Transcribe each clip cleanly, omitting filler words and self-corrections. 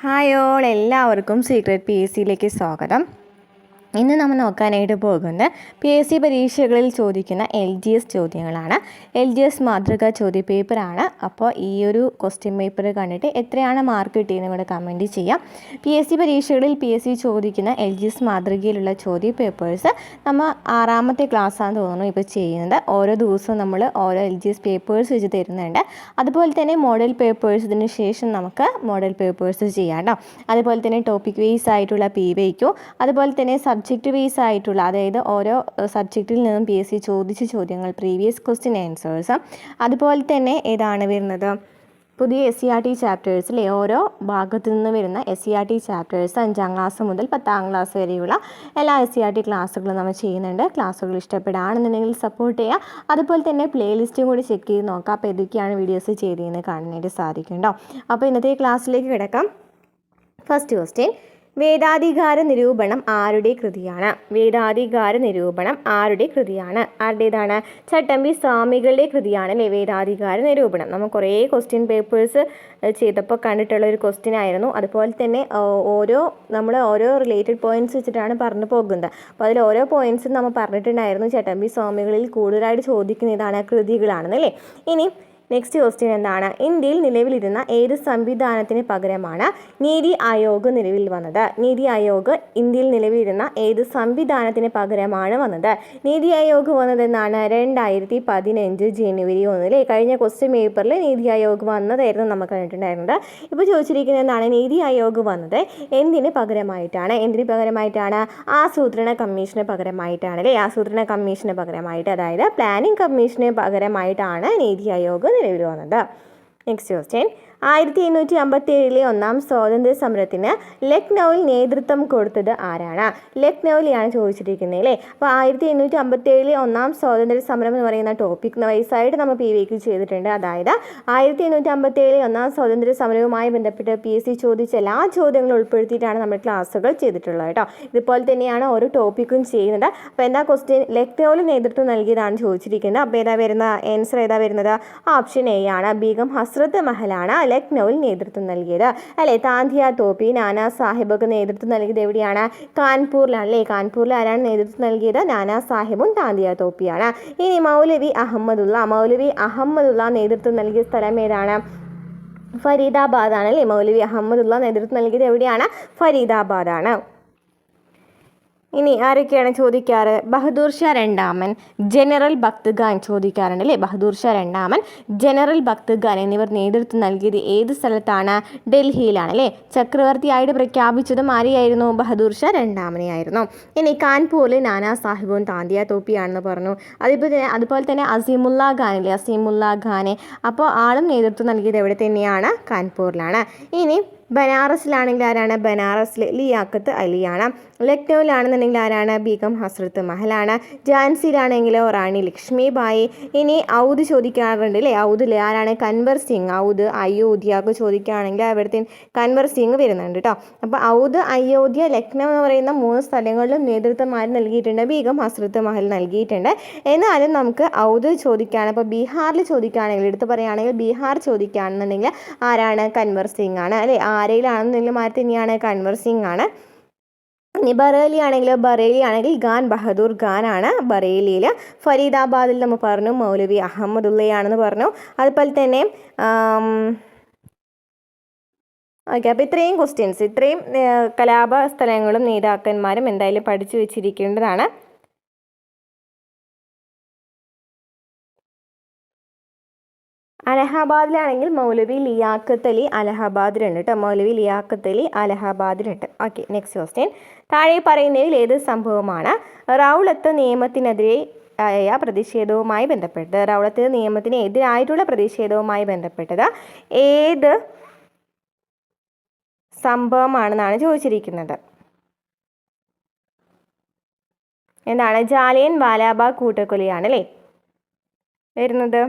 Hi all, എല്ലാവർക്കും secret PSCയിലേക്ക് സ്വാഗതം. ഇന്ന് നമ്മൾ നോക്കാനായിട്ട് പോകുന്നത് PSC പരീക്ഷകളിൽ ചോദിക്കുന്ന LGS ചോദ്യങ്ങളാണ്. LGS മാതൃക ചോദ്യപേപ്പറാണ്. അപ്പോൾ ഈ ഒരു ക്വസ്റ്റ്യൻ പേപ്പർ കണ്ടിട്ട് എത്രയാണ് മാർക്ക് കിട്ടിയെന്ന് ഇവിടെ കമൻറ്റ് ചെയ്യാം. PSC പരീക്ഷകളിൽ PSC ചോദിക്കുന്ന LGS മാതൃകയിലുള്ള ചോദ്യപേപ്പേഴ്സ് നമ്മൾ 6ാമത്തെ ക്ലാസ്സാണെന്ന് തോന്നുന്നു ഇപ്പോൾ ചെയ്യുന്നത്. ഓരോ ദിവസവും നമ്മൾ ഓരോ LGS പേപ്പേഴ്സ് വെച്ച് തരുന്നുണ്ട്. അതുപോലെ തന്നെ മോഡൽ പേപ്പേഴ്സ് ഇതിന് ശേഷം നമുക്ക് മോഡൽ പേപ്പേഴ്സ് ചെയ്യാം കേട്ടോ. അതുപോലെ തന്നെ ടോപ്പിക് വൈസ് ആയിട്ടുള്ള PYQ, അതുപോലെ തന്നെ സബ്ജക്റ്റ് ബേസ് ആയിട്ടുള്ള, അതായത് ഓരോ സബ്ജക്റ്റിൽ നിന്നും PSC ചോദിച്ച ചോദ്യങ്ങൾ, പ്രീവിയസ് ക്വസ്റ്റ്യൻ ആൻസേഴ്സ്, അതുപോലെ തന്നെ ഏതാണ് വരുന്നത് പുതിയ SCERT ചാപ്റ്റേഴ്സിലെ ഓരോ ഭാഗത്തു നിന്ന് വരുന്ന SCERT ചാപ്റ്റേഴ്സ് 5ാം ക്ലാസ് മുതൽ 10ാം ക്ലാസ് വരെയുള്ള എല്ലാ SCERT ക്ലാസ്സുകളും നമ്മൾ ചെയ്യുന്നുണ്ട്. ക്ലാസ്സുകൾ ഇഷ്ടപ്പെടുകയാണെന്നുണ്ടെങ്കിൽ സപ്പോർട്ട് ചെയ്യുക. അതുപോലെ തന്നെ പ്ലേലിസ്റ്റും കൂടി ചെക്ക് ചെയ്ത് നോക്കാം. അപ്പോൾ ഏതൊക്കെയാണ് വീഡിയോസ് ചെയ്തതെന്ന് കാണാനായിട്ട് സാധിക്കും കേട്ടോ. അപ്പോൾ ഇന്നത്തെ ക്ലാസ്സിലേക്ക് കിടക്കാം. ഫസ്റ്റ് ക്വസ്റ്റ്യൻ, വേദാധികാര നിരൂപണം ആരുടെ കൃതിയാണ്? വേദാധികാര നിരൂപണം ആരുടെ കൃതിയാണ്? ആരുടേതാണ്? ചട്ടമ്പി സ്വാമികളുടെ കൃതിയാണ് അല്ലേ വേദാധികാര നിരൂപണം. നമ്മൾ കുറേ ക്വസ്റ്റ്യൻ പേപ്പേഴ്സ് ചെയ്തപ്പോൾ കണ്ടിട്ടുള്ള ഒരു ക്വസ്റ്റ്യൻ ആയിരുന്നു. അതുപോലെ തന്നെ നമ്മൾ ഓരോ റിലേറ്റഡ് പോയിന്റ്സ് വെച്ചിട്ടാണ് പറഞ്ഞു പോകുന്നത്. അപ്പോൾ അതിൽ ഓരോ പോയിന്റ്സും നമ്മൾ പറഞ്ഞിട്ടുണ്ടായിരുന്നു. ചട്ടമ്പി സ്വാമികളിൽ കൂടുതലായിട്ട് ചോദിക്കുന്ന ഇതാണ് കൃതികളാണെന്നല്ലേ. ഇനി നെക്സ്റ്റ് ക്വസ്റ്റ്യൻ എന്താണ്? ഇന്ത്യയിൽ നിലവിലിരുന്ന ഏത് സംവിധാനത്തിന് പകരമാണ് നീതി ആയോഗ് നിലവിൽ വന്നത്? നീതി ആയോഗ് ഇന്ത്യയിൽ നിലവിലിരുന്ന ഏത് സംവിധാനത്തിന് പകരമാണ് വന്നത്? നീതി ആയോഗ് വന്നതെന്നാണ് 2015 ജനുവരി 1 കഴിഞ്ഞ ക്വസ്റ്റ്യൻ പേപ്പറിൽ നീതി ആയോഗ് വന്നതായിരുന്നു നമ്മൾ കണ്ടിട്ടുണ്ടായിരുന്നത്. ഇപ്പോൾ ചോദിച്ചിരിക്കുന്നത് എന്താണ്? നീതി ആയോഗ് വന്നത് എന്തിന് പകരമായിട്ടാണ്? എന്തിന് പകരമായിട്ടാണ്? ആസൂത്രണ കമ്മീഷന് പകരമായിട്ടാണ് അല്ലേ. ആസൂത്രണ കമ്മീഷന് പകരമായിട്ട്, അതായത് പ്ലാനിംഗ് കമ്മീഷന് പകരമായിട്ടാണ് നീതി ആയോഗ് നിലവിൽ വന്നത്. നെക്സ്റ്റ് ക്വസ്റ്റ്യൻ, 1857 1ാം സ്വാതന്ത്ര്യ സമരത്തിന് ലക്നൌവിൽ നേതൃത്വം കൊടുത്തത് ആരാണ്? ലക്നൌവിലാണ് ചോദിച്ചിരിക്കുന്നത് അല്ലേ. അപ്പോൾ 1857 1ാം സ്വാതന്ത്ര്യ സമരം എന്ന് പറയുന്ന ടോപ്പിക് വൈസായിട്ട് നമ്മൾ PYQ ചെയ്തിട്ടുണ്ട്. അതായത് 1857 1ാം സ്വാതന്ത്ര്യ സമരവുമായി ബന്ധപ്പെട്ട് PSC ചോദിച്ച എല്ലാ ചോദ്യങ്ങളും ഉൾപ്പെടുത്തിയിട്ടാണ് നമ്മൾ ക്ലാസ്സുകൾ ചെയ്തിട്ടുള്ളത് കേട്ടോ. ഇതുപോലെ തന്നെയാണ് ഓരോ ടോപ്പിക്കും ചെയ്യുന്നത്. അപ്പോൾ എന്താ ക്വസ്റ്റ്യൻ? ലക്നൌവിൽ നേതൃത്വം നൽകിയതാണ് ചോദിച്ചിരിക്കുന്നത്. അപ്പോൾ ഏതാ വരുന്ന ആൻസർ? ഏതാ വരുന്നത്? ഓപ്ഷൻ എ ആണ്. ബീഗം ഹസ്രത്ത് മഹലാണ് ലക്നൌവിൽ നേതൃത്വം നൽകിയത് അല്ലേ. താന്തിയ തോപ്പി, നാനാ സാഹിബൊക്കെ നേതൃത്വം നൽകിയത് എവിടെയാണ്? കാൺപൂരിലാണ് അല്ലേ. കാൺപൂരിൽ ആരാണ് നേതൃത്വം നൽകിയത്? നാനാ സാഹിബും താന്തിയ തോപ്പിയാണ്. ഇനി മൗലവി അഹമ്മദുള്ള നേതൃത്വം നൽകിയ സ്ഥലം ഏതാണ്? ഫരീദാബാദ് ആണ് അല്ലേ. മൗലവി അഹമ്മദുള്ള നേതൃത്വം നൽകിയത് എവിടെയാണ്? ഫരീദാബാദാണ്. ഇനി ആരൊക്കെയാണ് ചോദിക്കാറ്? ബഹദൂർ ഷാ രണ്ടാമൻ, ജനറൽ ഭക്ത് ഖാൻ ചോദിക്കാറുണ്ട് അല്ലേ. ബഹദൂർ ഷാ രണ്ടാമൻ, ജനറൽ ഭക്ത് ഖാൻ എന്നിവർ നേതൃത്വം നൽകിയത് ഏത് സ്ഥലത്താണ്? ഡൽഹിയിലാണ് അല്ലേ. ചക്രവർത്തിയായിട്ട് പ്രഖ്യാപിച്ചതും ആരെയായിരുന്നു? ബഹദൂർ ഷാ രണ്ടാമനെയായിരുന്നു. ഇനി കാൺപൂരിൽ നാനാ സാഹിബും താന്തിയ തോപ്പിയാണെന്ന് പറഞ്ഞു. അതുപോലെ തന്നെ അസീമുല്ലാ ഖാൻ അല്ലേ, അസീമുല്ലാ ഖാനെ. അപ്പോൾ ആളും നേതൃത്വം നൽകിയത് എവിടെ തന്നെയാണ്? കാൺപൂരിലാണ്. ഇനി ബനാറസിലാണെങ്കിൽ ആരാണ്? ബനാറസിലെ ലിയാഖത്ത് അലിയാണ്. ലക്നൌവിലാണെന്നുണ്ടെങ്കിൽ ആരാണ്? ബീഗം ഹസ്രത്ത് മഹലാണ്. ഝാൻസിയിലാണെങ്കിലോ റാണി ലക്ഷ്മി ബായി. ഇനി ഔദ് ചോദിക്കാറുണ്ട് അല്ലേ. ഔദിൽ ആരാണ്? കൻവർ സിംഗ്. ഔദ്, അയോധ്യ ചോദിക്കുകയാണെങ്കിൽ അവിടുത്തെ കൻവർ സിംഗ് വരുന്നുണ്ട് കേട്ടോ. അപ്പോൾ ഔദ്, അയോധ്യ, ലക്നൗ എന്ന് പറയുന്ന 3 സ്ഥലങ്ങളിലും നേതൃത്വം ആര് നൽകിയിട്ടുണ്ട്? ബീഗം ഹസ്രത്ത് മഹൽ നൽകിയിട്ടുണ്ട്. എന്നാലും നമുക്ക് ഔദ് ചോദിക്കുകയാണ്. അപ്പോൾ ബീഹാറിൽ ചോദിക്കുകയാണെങ്കിൽ, എടുത്ത് പറയുകയാണെങ്കിൽ ബീഹാർ ചോദിക്കുകയാണെന്നുണ്ടെങ്കിൽ ആരാണ്? കൻവർ സിംഗ് ആണ് അല്ലേ. ആരയിലാണെന്നുണ്ടെങ്കിലും ആര് തന്നെയാണ്? കൻവർ സിംഗ് ആണ്. ഇനി ബറേലി ആണെങ്കിൽ ഖാൻ ബഹദൂർ ഖാൻ ആണ് ബറേലിയിൽ. ഫരീദാബാദിൽ നമ്മൾ പറഞ്ഞു മൗലവി അഹമ്മദുള്ളയാണെന്ന് പറഞ്ഞു. അതുപോലെ തന്നെ ഓക്കെ. അപ്പോൾ ഇത്രയും ക്വസ്റ്റ്യൻസ്, ഇത്രയും കലാപ സ്ഥലങ്ങളും നേതാക്കന്മാരും എന്തായാലും പഠിച്ചു വെച്ചിരിക്കേണ്ടതാണ്. അലഹാബാദിലാണെങ്കിൽ മൗലവി ലിയാഖത്ത് അലി അലഹാബാദിലുണ്ട് കേട്ടോ. മൗലവി ലിയാഖത്ത് അലി അലഹാബാദിലുണ്ട്. ഓക്കെ. നെക്സ്റ്റ് ക്വസ്റ്റ്യൻ, താഴെ പറയുന്നതിൽ ഏത് സംഭവമാണ് റൗളത്ത് നിയമത്തിനെതിരെ പ്രതിഷേധവുമായി ബന്ധപ്പെട്ടത്? റൗളത്ത് നിയമത്തിന് എതിരായിട്ടുള്ള പ്രതിഷേധവുമായി ബന്ധപ്പെട്ടത് ഏത് സംഭവമാണെന്നാണ് ചോദിച്ചിരിക്കുന്നത്. എന്താണ്? ജാലിയൻ വാലാബാഗ് കൂട്ടക്കൊലയാണ് അല്ലേ വരുന്നത്.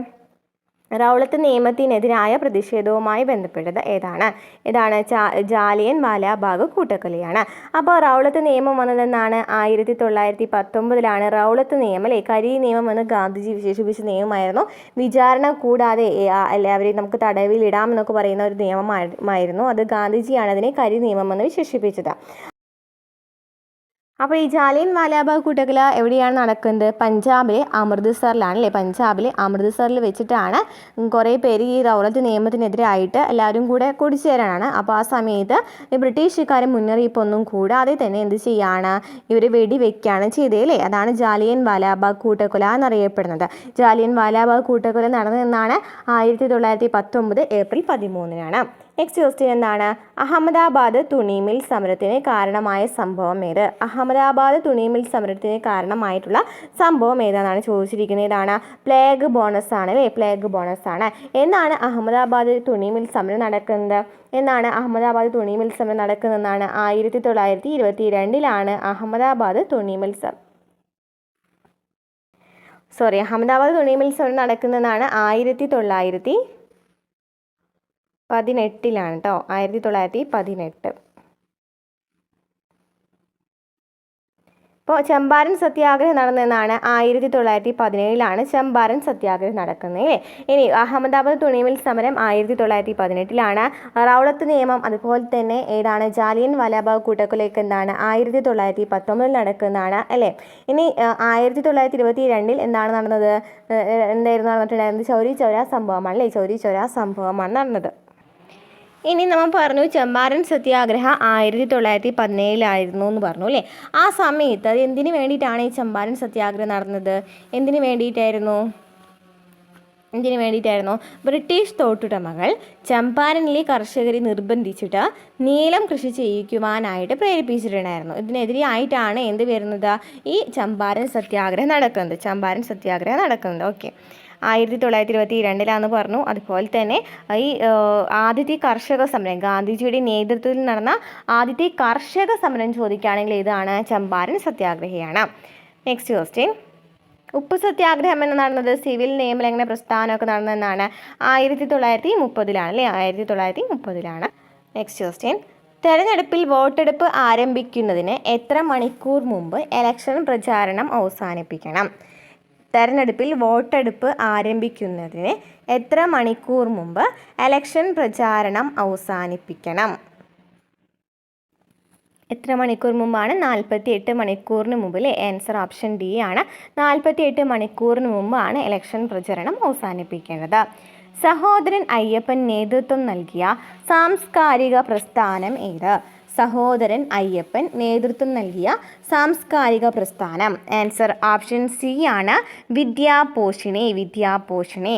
റൗളത്ത് നിയമത്തിനെതിരായ പ്രതിഷേധവുമായി ബന്ധപ്പെട്ടത് ഏതാണ് ജാലിയൻ വാലാബാഗ് കൂട്ടക്കൊലയാണ്. അപ്പോൾ റൗളത്ത് നിയമം വന്നതെന്നാണ് 1919 റൗളത്ത് നിയമം അല്ലേ. കരി നിയമം എന്ന് ഗാന്ധിജി വിശേഷിപ്പിച്ച നിയമമായിരുന്നു. വിചാരണ കൂടാതെ എല്ലാവരെയും നമുക്ക് തടവിലിടാമെന്നൊക്കെ പറയുന്ന ഒരു നിയമമായിരുന്നു. അത് ഗാന്ധിജിയാണ് അതിനെ കരി നിയമം എന്ന് വിശേഷിപ്പിച്ചത്. അപ്പോൾ ഈ ജാലിയൻ വാലാബാഗ് കൂട്ടക്കൊല എവിടെയാണ് നടക്കുന്നത്? പഞ്ചാബിലെ അമൃത്സറിലാണ് അല്ലേ. പഞ്ചാബിലെ അമൃത്സറിൽ വെച്ചിട്ടാണ് കുറേ പേര് ഈ റൗളത്ത് നിയമത്തിനെതിരായിട്ട് എല്ലാവരും കൂടെ കൂടിച്ചേരാനാണ്. അപ്പോൾ ആ സമയത്ത് ഈ ബ്രിട്ടീഷുകാർ മുന്നറിയിപ്പൊന്നും കൂടാതെ തന്നെ എന്ത് ചെയ്യാണ്, ഇവർ വെടിവെക്കുകയാണ് ചെയ്തല്ലേ. അതാണ് ജാലിയൻ വാലാബാഗ് കൂട്ടക്കൊല എന്നറിയപ്പെടുന്നത്. ജാലിയൻ വാലാബാഗ് കൂട്ടക്കൊല നടന്നതെന്നാണ് 1919 ഏപ്രിൽ 13. നെക്സ്റ്റ് ക്വസ്റ്റ്യൻ എന്താണ്? അഹമ്മദാബാദ് തുണി മിൽ സമരത്തിന് കാരണമായ സംഭവം ഏത്? അഹമ്മദാബാദ് തുണി മിൽ സമരത്തിന് കാരണമായിട്ടുള്ള സംഭവം ഏതാണെന്നാണ് ചോദിച്ചിരിക്കുന്നത്. ഏതാണ്? പ്ലേഗ് ബോണസ് ആണ് അല്ലേ. പ്ലേഗ് ബോണസ് ആണ്. എന്നാണ് അഹമ്മദാബാദ് തുണി മിൽ സമരം നടക്കുന്നത്? അഹമ്മദാബാദ് തുണി മിൽ സമരം നടക്കുന്നതെന്നാണ് 1922 അഹമ്മദാബാദ് തുണി മിൽ അഹമ്മദാബാദ് തുണി മിൽ സമരം നടക്കുന്നതെന്നാണ് 1918 കേട്ടോ. 1918. ഇപ്പോൾ ചമ്പാരൻ സത്യാഗ്രഹം നടന്നതെന്നാണ് 1917 ചമ്പാരൻ സത്യാഗ്രഹം നടക്കുന്നത്. ഇനി അഹമ്മദാബാദ് തുണി മിൽ സമരം 1918. റൗളത്ത് നിയമം അതുപോലെ തന്നെ ഏതാണ്? ജാലിയൻ വാലാബാഗ് കൂട്ടക്കൊലയ്ക്ക് 1919 നടക്കുന്നതാണ് അല്ലേ. ഇനി 1922 എന്താണ് നടന്നത്? എന്തായിരുന്നു നടന്നിട്ടുണ്ടായിരുന്നത്? ചൗരി ചൗര സംഭവമാണ് അല്ലേ. ചൗരി ചൗര സംഭവമാണ് നടന്നത്. ഇനി നമ്മൾ പറഞ്ഞു ചമ്പാരൻ സത്യാഗ്രഹം 1917 എന്ന് പറഞ്ഞു അല്ലേ. ആ സമയത്ത് അത് എന്തിനു വേണ്ടിയിട്ടാണ് ഈ ചമ്പാരൻ സത്യാഗ്രഹം നടന്നത്? എന്തിനു വേണ്ടിയിട്ടായിരുന്നു? ബ്രിട്ടീഷ് തോട്ടുടമകൾ ചമ്പാരനിലെ കർഷകരെ നിർബന്ധിച്ചിട്ട് നീലം കൃഷി ചെയ്യിക്കുവാനായിട്ട് പ്രേരിപ്പിച്ചിട്ടുണ്ടായിരുന്നു. ഇതിനെതിരെയായിട്ടാണ് എന്ത് വരുന്നത്? ഈ ചമ്പാരൻ സത്യാഗ്രഹം നടക്കുന്നത്. ഓക്കെ. 1922 പറഞ്ഞു. അതുപോലെ തന്നെ ഈ ആദ്യത്തെ കർഷക സമരം, ഗാന്ധിജിയുടെ നേതൃത്വത്തിൽ നടന്ന ആദ്യത്തെ കർഷക സമരം ചോദിക്കുകയാണെങ്കിൽ ഇതാണ് ചമ്പാരൻ സത്യാഗ്രഹിയാണ്. Next question. ഉപ്പ് സത്യാഗ്രഹം എന്ന് നടന്നത് സിവിൽ നിയമലംഘന പ്രസ്ഥാനമൊക്കെ നടന്നതെന്നാണ് 1930 അല്ലേ. 1930. Next question. തെരഞ്ഞെടുപ്പിൽ വോട്ടെടുപ്പ് ആരംഭിക്കുന്നതിന് എത്ര മണിക്കൂർ മുമ്പ് ഇലക്ഷൻ പ്രചാരണം അവസാനിപ്പിക്കണം? തെരഞ്ഞെടുപ്പിൽ വോട്ടെടുപ്പ് ആരംഭിക്കുന്നതിന് എത്ര മണിക്കൂർ മുമ്പ് ഇലക്ഷൻ പ്രചാരണം അവസാനിപ്പിക്കണം? എത്ര മണിക്കൂർ മുമ്പാണ്? 48 മണിക്കൂറിന് മുമ്പ് അല്ലേ. ആൻസർ ഓപ്ഷൻ ഡി ആണ്. 48 മണിക്കൂറിന് മുമ്പാണ് ഇലക്ഷൻ പ്രചരണം അവസാനിപ്പിക്കേണ്ടത്. സഹോദരൻ അയ്യപ്പൻ നേതൃത്വം നൽകിയ സാംസ്കാരിക പ്രസ്ഥാനം ഏത്? സഹോദരൻ അയ്യപ്പൻ നേതൃത്വം നൽകിയ സാംസ്കാരിക പ്രസ്ഥാനം. ആൻസർ ഓപ്ഷൻ സി ആണ്. വിദ്യാപോഷിണി.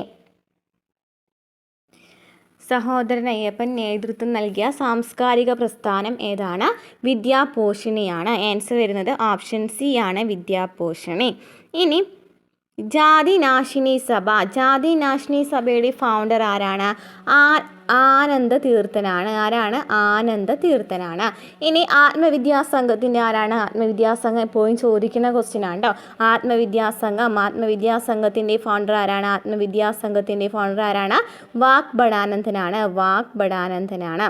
സഹോദരൻ അയ്യപ്പൻ നേതൃത്വം നൽകിയ സാംസ്കാരിക പ്രസ്ഥാനം ഏതാണ്? വിദ്യാപോഷിണിയാണ്. ആൻസർ വരുന്നത് ഓപ്ഷൻ സി ആണ്. വിദ്യാപോഷിണി. ഇനി ജാതിനാശിനി സഭയുടെ ഫൗണ്ടർ ആരാണ്? ആനന്ദ തീർത്ഥനാണ്. ആനന്ദ തീർത്ഥനാണ്. ഇനി ആത്മവിദ്യാസംഘത്തിൻ്റെ ആരാണ്? ആത്മവിദ്യാസംഘം എപ്പോഴും ചോദിക്കുന്ന ക്വസ്റ്റ്യൻ ആണ് കേട്ടോ. ആത്മവിദ്യാസംഘത്തിൻ്റെ ഫൗണ്ടർ ആരാണ്? ആത്മവിദ്യാസംഘത്തിൻ്റെ ഫൗണ്ടർ ആരാണ്? വാഗ്ഭടാനന്ദനാണ്.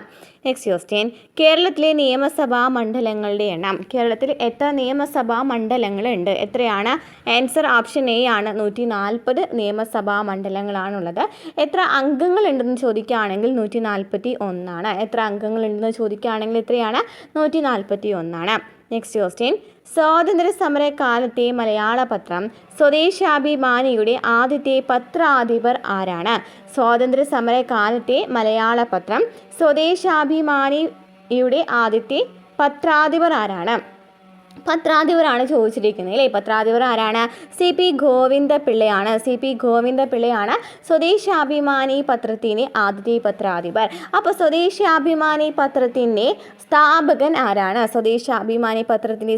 Next question. കേരളത്തിലെ നിയമസഭാ മണ്ഡലങ്ങളുടെ എണ്ണം. കേരളത്തിൽ എത്ര നിയമസഭാ മണ്ഡലങ്ങളുണ്ട്? എത്രയാണ്? ആൻസർ ഓപ്ഷൻ എ ആണ്. 140 നിയമസഭാ മണ്ഡലങ്ങളാണുള്ളത്. എത്ര അംഗങ്ങളുണ്ടെന്ന് ചോദിക്കുകയാണെങ്കിൽ 141 എത്ര അംഗങ്ങളുണ്ടെന്ന് ചോദിക്കുകയാണെങ്കിൽ എത്രയാണ്? 141. Next question. സ്വാതന്ത്ര്യ സമര കാലത്തെ മലയാള പത്രം സ്വദേശാഭിമാനിയുടെ ആദ്യത്തെ പത്രാധിപർ ആരാണ്? സ്വാതന്ത്ര്യ സമര കാലത്തെ മലയാള പത്രം സ്വദേശാഭിമാനിയുടെ ആദ്യത്തെ പത്രാധിപർ ആരാണ്? പത്രാധിപരാണ് ചോദിച്ചിരിക്കുന്നത് അല്ലേ. പത്രാധിപർ ആരാണ്? CP ഗോവിന്ദപിള്ളയാണ് സ്വദേശാഭിമാനി പത്രത്തിൻ്റെ ആദ്യത്തെ പത്രാധിപർ. അപ്പോൾ സ്വദേശാഭിമാനി പത്രത്തിൻ്റെ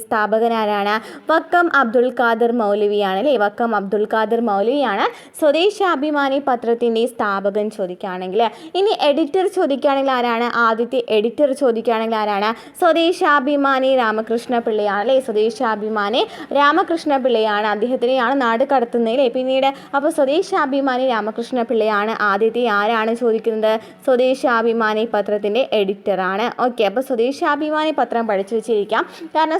സ്ഥാപകൻ ആരാണ്? വക്കം അബ്ദുൽ ഖാദർ മൗലവിയാണ് അല്ലേ. വക്കം അബ്ദുൽ ഖാദർ മൗലവിയാണ് സ്വദേശാഭിമാനി പത്രത്തിൻ്റെ സ്ഥാപകൻ ചോദിക്കുകയാണെങ്കിൽ. ഇനി എഡിറ്റർ ചോദിക്കുകയാണെങ്കിൽ ആരാണ്? ആദ്യത്തെ എഡിറ്റർ ചോദിക്കുകയാണെങ്കിൽ ആരാണ്? സ്വദേശാഭിമാനി രാമകൃഷ്ണ പിള്ളയാണ് അല്ലേ, സ്വദേശാഭിമാനി രാമകൃഷ്ണ പിള്ളയാണ്, അദ്ദേഹത്തിനെയാണ് നാട് കടത്തുന്നത് അല്ലേ. പിന്നീട് അപ്പോൾ സ്വദേശാഭിമാനി രാമകൃഷ്ണ പിള്ളയാണ് ആദ്യത്തെ ആരാണ് ചോദിക്കുന്നത്, സ്വദേശാഭിമാനി പത്രത്തിൻ്റെ എഡിറ്ററാണ്. ഓക്കെ, അപ്പോൾ സ്വദേശാഭിമാനി പത്രം പഠിച്ചു വെച്ചിരിക്കാം, കാരണം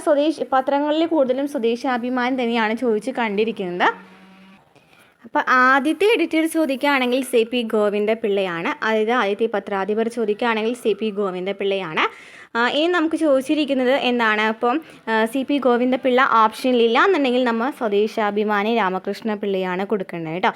പത്രങ്ങളിൽ കൂടുതലും സ്വദേശാഭിമാനി തന്നെയാണ് ചോദിച്ച് കണ്ടിരിക്കുന്നത്. അപ്പോൾ ആദ്യത്തെ എഡിറ്റർ ചോദിക്കുകയാണെങ്കിൽ CP ഗോവിന്ദപിള്ളയാണ്, അതായത് ആദ്യത്തെ പത്രാധിപർ ചോദിക്കുകയാണെങ്കിൽ CP ഗോവിന്ദപിള്ളയാണ്. ഇനി നമുക്ക് ചോദിച്ചിരിക്കുന്നത് എന്താണ്, അപ്പം CP ഗോവിന്ദപിള്ള ഓപ്ഷനിലില്ല എന്നുണ്ടെങ്കിൽ നമ്മൾ സ്വദേശാഭിമാനി രാമകൃഷ്ണ പിള്ളയാണ് കൊടുക്കേണ്ടത് കേട്ടോ.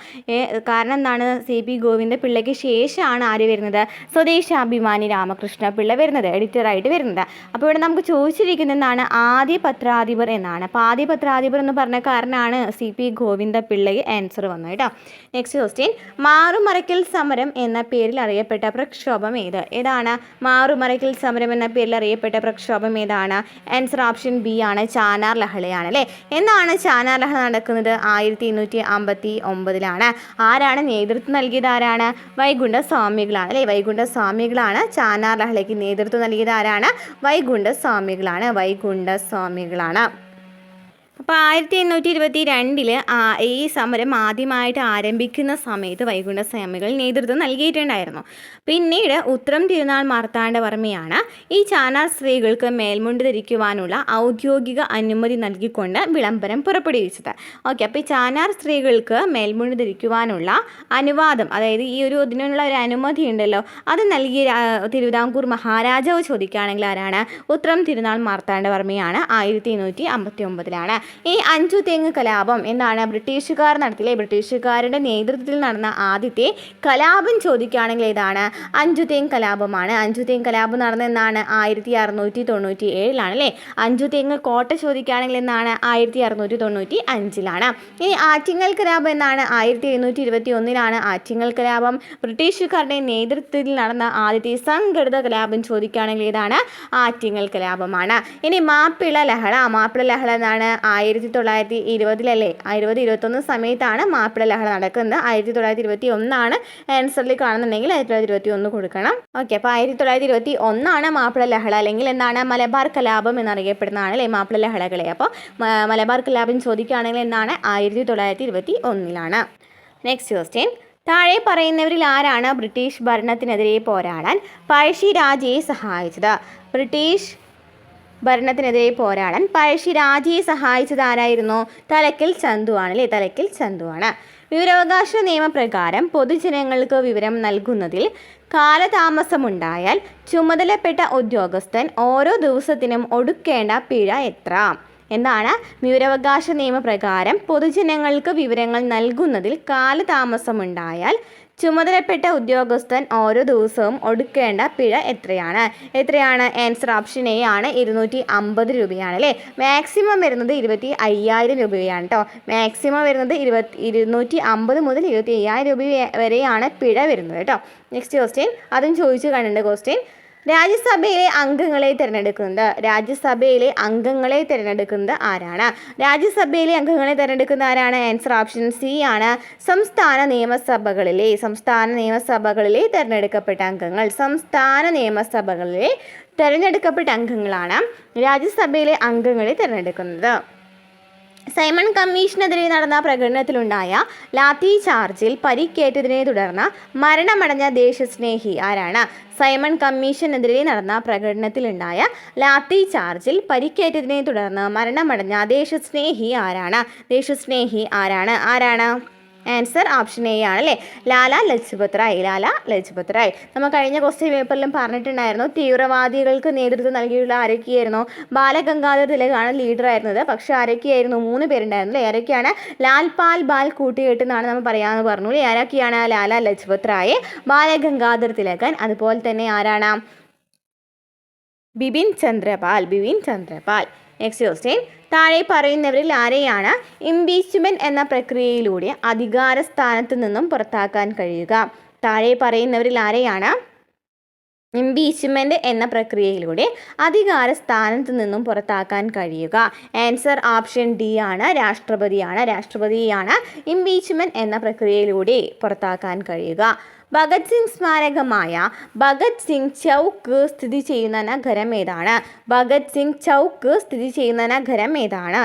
കാരണം എന്താണ്, CP ഗോവിന്ദപിള്ളയ്ക്ക് ശേഷമാണ് ആര് വരുന്നത്, സ്വദേശാഭിമാനി രാമകൃഷ്ണ പിള്ള വരുന്നത്, എഡിറ്ററായിട്ട് വരുന്നത്. അപ്പോൾ ഇവിടെ നമുക്ക് ചോദിച്ചിരിക്കുന്നത് എന്താണ്, ആദ്യ പത്രാധിപർ എന്നാണ്. അപ്പോൾ ആദ്യ പത്രാധിപർ എന്ന് പറഞ്ഞ കാരണമാണ് CP ഗോവിന്ദപിള്ളയ്ക്ക് ആൻസർ വന്നത് കേട്ടോ. നെക്സ്റ്റ് ക്വസ്റ്റ്യൻ, മാറുമറയ്ക്കൽ സമരം എന്ന പേരിൽ അറിയപ്പെട്ട പ്രക്ഷോഭം ഏതാണ്, മാറുമറയ്ക്കൽ സമരം എന്ന പേരിൽ അറിയപ്പെട്ട പ്രക്ഷോഭം ഏതാണ്, ആൻസർ ഓപ്ഷൻ ബി ആണ്, ചാനാർ ലഹളയാണ് അല്ലേ. എന്നാണ് ചാനാർ ലഹള നടക്കുന്നത്, 1859 ആരാണ് നേതൃത്വം നൽകിയത്, ആരാണ്, വൈകുണ്ഠ സ്വാമികളാണ് അല്ലേ, വൈകുണ്ഠ സ്വാമികളാണ് ചാനാർ ലഹളയ്ക്ക് നേതൃത്വം നൽകിയത്, ആരാണ്, വൈകുണ്ഠ സ്വാമികളാണ്. അപ്പോൾ 1822 ഈ സമരം ആദ്യമായിട്ട് ആരംഭിക്കുന്ന സമയത്ത് വൈകുണ്ഠ സ്വാമികൾ നേതൃത്വം നൽകിയിട്ടുണ്ടായിരുന്നു. പിന്നീട് ഉത്രം തിരുനാൾ മാർത്താണ്ഡവർമ്മയാണ് ഈ ചാനാർ സ്ത്രീകൾക്ക് മേൽമുണ്ട് ധരിക്കുവാനുള്ള ഔദ്യോഗിക അനുമതി നൽകിക്കൊണ്ട് വിളംബരം പുറപ്പെടുവിച്ചത്. ഓക്കെ, അപ്പോൾ ഈ ചാനാർ സ്ത്രീകൾക്ക് മേൽമുണ്ട് ധരിക്കുവാനുള്ള അനുവാദം, അതായത് ഈ ഇതിനുള്ള ഒരു അനുമതി ഉണ്ടല്ലോ, അത് നൽകിയ തിരുവിതാംകൂർ മഹാരാജാവ് ചോദിക്കുകയാണെങ്കിൽ ആരാണ്, ഉത്രം തിരുനാൾ മാർത്താണ്ഡവർമ്മയാണ്, 1859. ഈ അഞ്ചുതെങ്ങ് കലാപം എന്താണ്, ബ്രിട്ടീഷുകാർ നടത്തിയില്ലേ, ബ്രിട്ടീഷുകാരുടെ നേതൃത്വത്തിൽ നടന്ന ആദ്യത്തെ കലാപം ചോദിക്കുകയാണെങ്കിൽ ഏതാണ്, അഞ്ചുതെങ്ങ് കലാപമാണ്. അഞ്ചുതെങ്ങ് കലാപം നടന്നതെന്നാണ്, 1697 അല്ലേ. അഞ്ചുതെങ്ങ് കോട്ട ചോദിക്കുകയാണെങ്കിൽ എന്നാണ്, 1695. ഇനി ആറ്റിങ്ങൽ കലാപം എന്നാണ്, 1721 ആറ്റിങ്ങൽ കലാപം. ബ്രിട്ടീഷുകാരുടെ നേതൃത്വത്തിൽ നടന്ന ആദ്യത്തെ സംഘടിത കലാപം ചോദിക്കുകയാണെങ്കിൽ ഏതാണ്, ആറ്റിങ്ങൽ കലാപമാണ്. ഇനി മാപ്പിള ലഹള എന്നാണ്, 1920 2021 സമയത്താണ് മാപ്പിള ലഹള നടക്കുന്നത്. 1921 ആൻസറിൽ കാണുന്നുണ്ടെങ്കിൽ 1921 കൊടുക്കണം. ഓക്കെ, അപ്പോൾ 1921 മാപ്പിള ലഹള, അല്ലെങ്കിൽ എന്താണ്, മലബാർ കലാപം എന്നറിയപ്പെടുന്നതാണ് അല്ലേ മാപ്പിള ലഹളകളെ. അപ്പോൾ മലബാർ കലാപം ചോദിക്കുകയാണെങ്കിൽ എന്താണ്, 1921. നെക്സ്റ്റ് ക്വസ്റ്റ്യൻ, താഴെ പറയുന്നവരിൽ ആരാണ് ബ്രിട്ടീഷ് ഭരണത്തിനെതിരെ പോരാടാൻ പഴശ്ശിരാജയെ സഹായിച്ചത്, ബ്രിട്ടീഷ് ഭരണത്തിനെതിരെ പോരാടാൻ പഴശ്ശിരാജയെ സഹായിച്ചത് ആരായിരുന്നു, തലക്കൽ ചന്തുവാണ് അല്ലേ, തലക്കൽ ചന്തുവാണ്. വിവരാവകാശ നിയമപ്രകാരം പൊതുജനങ്ങൾക്ക് വിവരം നൽകുന്നതിൽ കാലതാമസമുണ്ടായാൽ ചുമതലപ്പെട്ട ഉദ്യോഗസ്ഥൻ ഓരോ ദിവസത്തിനും ഒടുക്കേണ്ട പിഴ എത്ര, എന്താണ്, വിവരാവകാശ നിയമപ്രകാരം പൊതുജനങ്ങൾക്ക് വിവരങ്ങൾ നൽകുന്നതിൽ കാലതാമസമുണ്ടായാൽ ചുമതലപ്പെട്ട ഉദ്യോഗസ്ഥൻ ഓരോ ദിവസവും ഒടുക്കേണ്ട പിഴ എത്രയാണ്, ആൻസർ ഓപ്ഷൻ എ ആണ്, 250 രൂപയാണ് അല്ലേ. മാക്സിമം വരുന്നത് 25,000 രൂപയാണ് കേട്ടോ. മാക്സിമം വരുന്നത് 250 മുതൽ 25,000 രൂപ വരെയാണ് പിഴ വരുന്നത് കേട്ടോ. നെക്സ്റ്റ് ക്വസ്റ്റ്യൻ, അതും ചോദിച്ചു കണ്ടിട്ടുണ്ട് ക്വസ്റ്റ്യൻ, രാജ്യസഭയിലെ അംഗങ്ങളെ തിരഞ്ഞെടുക്കുന്നത് ആരാണ്, രാജ്യസഭയിലെ അംഗങ്ങളെ തിരഞ്ഞെടുക്കുന്ന ആരാണ്, ആൻസർ ഓപ്ഷൻ സി ആണ്, സംസ്ഥാന നിയമസഭകളിലെ തിരഞ്ഞെടുക്കപ്പെട്ട അംഗങ്ങളാണ് രാജ്യസഭയിലെ അംഗങ്ങളെ തിരഞ്ഞെടുക്കുന്നത്. സൈമൺ കമ്മീഷനെതിരെ നടന്ന പ്രകടനത്തിലുണ്ടായ ലാത്തി ചാർജിൽ പരിക്കേറ്റതിനെ തുടർന്ന് മരണമടഞ്ഞ ദേശസ്നേഹി ആരാണ്, സൈമൺ കമ്മീഷനെതിരെ നടന്ന പ്രകടനത്തിലുണ്ടായ ലാത്തി ചാർജിൽ പരിക്കേറ്റതിനെ തുടർന്ന് മരണമടഞ്ഞ ദേശസ്നേഹി ആരാണ് ആൻസർ ഓപ്ഷൻ എ ആണ് അല്ലേ, ലാല ലജ്പത് റായ്. നമ്മൾ കഴിഞ്ഞ ക്വസ്റ്റ്യൻ പേപ്പറിലും പറഞ്ഞിട്ടുണ്ടായിരുന്നു, തീവ്രവാദികൾക്ക് നേതൃത്വം നൽകിയുള്ള ആരൊക്കെയായിരുന്നു, ബാലഗംഗാധർ തിലകാണ് ലീഡർ ആയിരുന്നത്. പക്ഷേ ആരൊക്കെയായിരുന്നു, 3 പേരുണ്ടായിരുന്നു അല്ലേ. ആരൊക്കെയാണ്, ലാൽപാൽ ബാൽ കൂട്ടുകെട്ട് എന്നാണ് നമ്മൾ പറയാമെന്ന് പറഞ്ഞു അല്ലേ. ആരൊക്കെയാണ്, ലാല ലജ്പത് റായ്, ബാലഗംഗാധർ തിലകൻ, അതുപോലെ തന്നെ ആരാണ്, ബിപിൻ ചന്ദ്രപാൽ. നെക്സ്റ്റ് ക്വസ്റ്റ്യൻ, താഴെ പറയുന്നവരിൽ ആരെയാണ് ഇംപീച്ച്മെൻറ്റ് എന്ന പ്രക്രിയയിലൂടെ അധികാര സ്ഥാനത്ത് നിന്നും പുറത്താക്കാൻ കഴിയുക, താഴെ പറയുന്നവരിൽ ആരെയാണ് ഇംപീച്ച്മെൻറ്റ് എന്ന പ്രക്രിയയിലൂടെ അധികാര സ്ഥാനത്ത് നിന്നും പുറത്താക്കാൻ കഴിയുക, ആൻസർ ഓപ്ഷൻ ഡി ആണ്, രാഷ്ട്രപതിയാണ് ഇംപീച്ച്മെൻറ്റ് എന്ന പ്രക്രിയയിലൂടെ പുറത്താക്കാൻ കഴിയുക. ഭഗത് സിംഗ് സ്മാരകമായ ഭഗത് സിംഗ് ചൗക്ക് സ്ഥിതി ചെയ്യുന്ന നഗരം ഏതാണ്? ഭഗത് സിംഗ് ചൗക്ക് സ്ഥിതി ചെയ്യുന്ന നഗരം ഏതാണ്?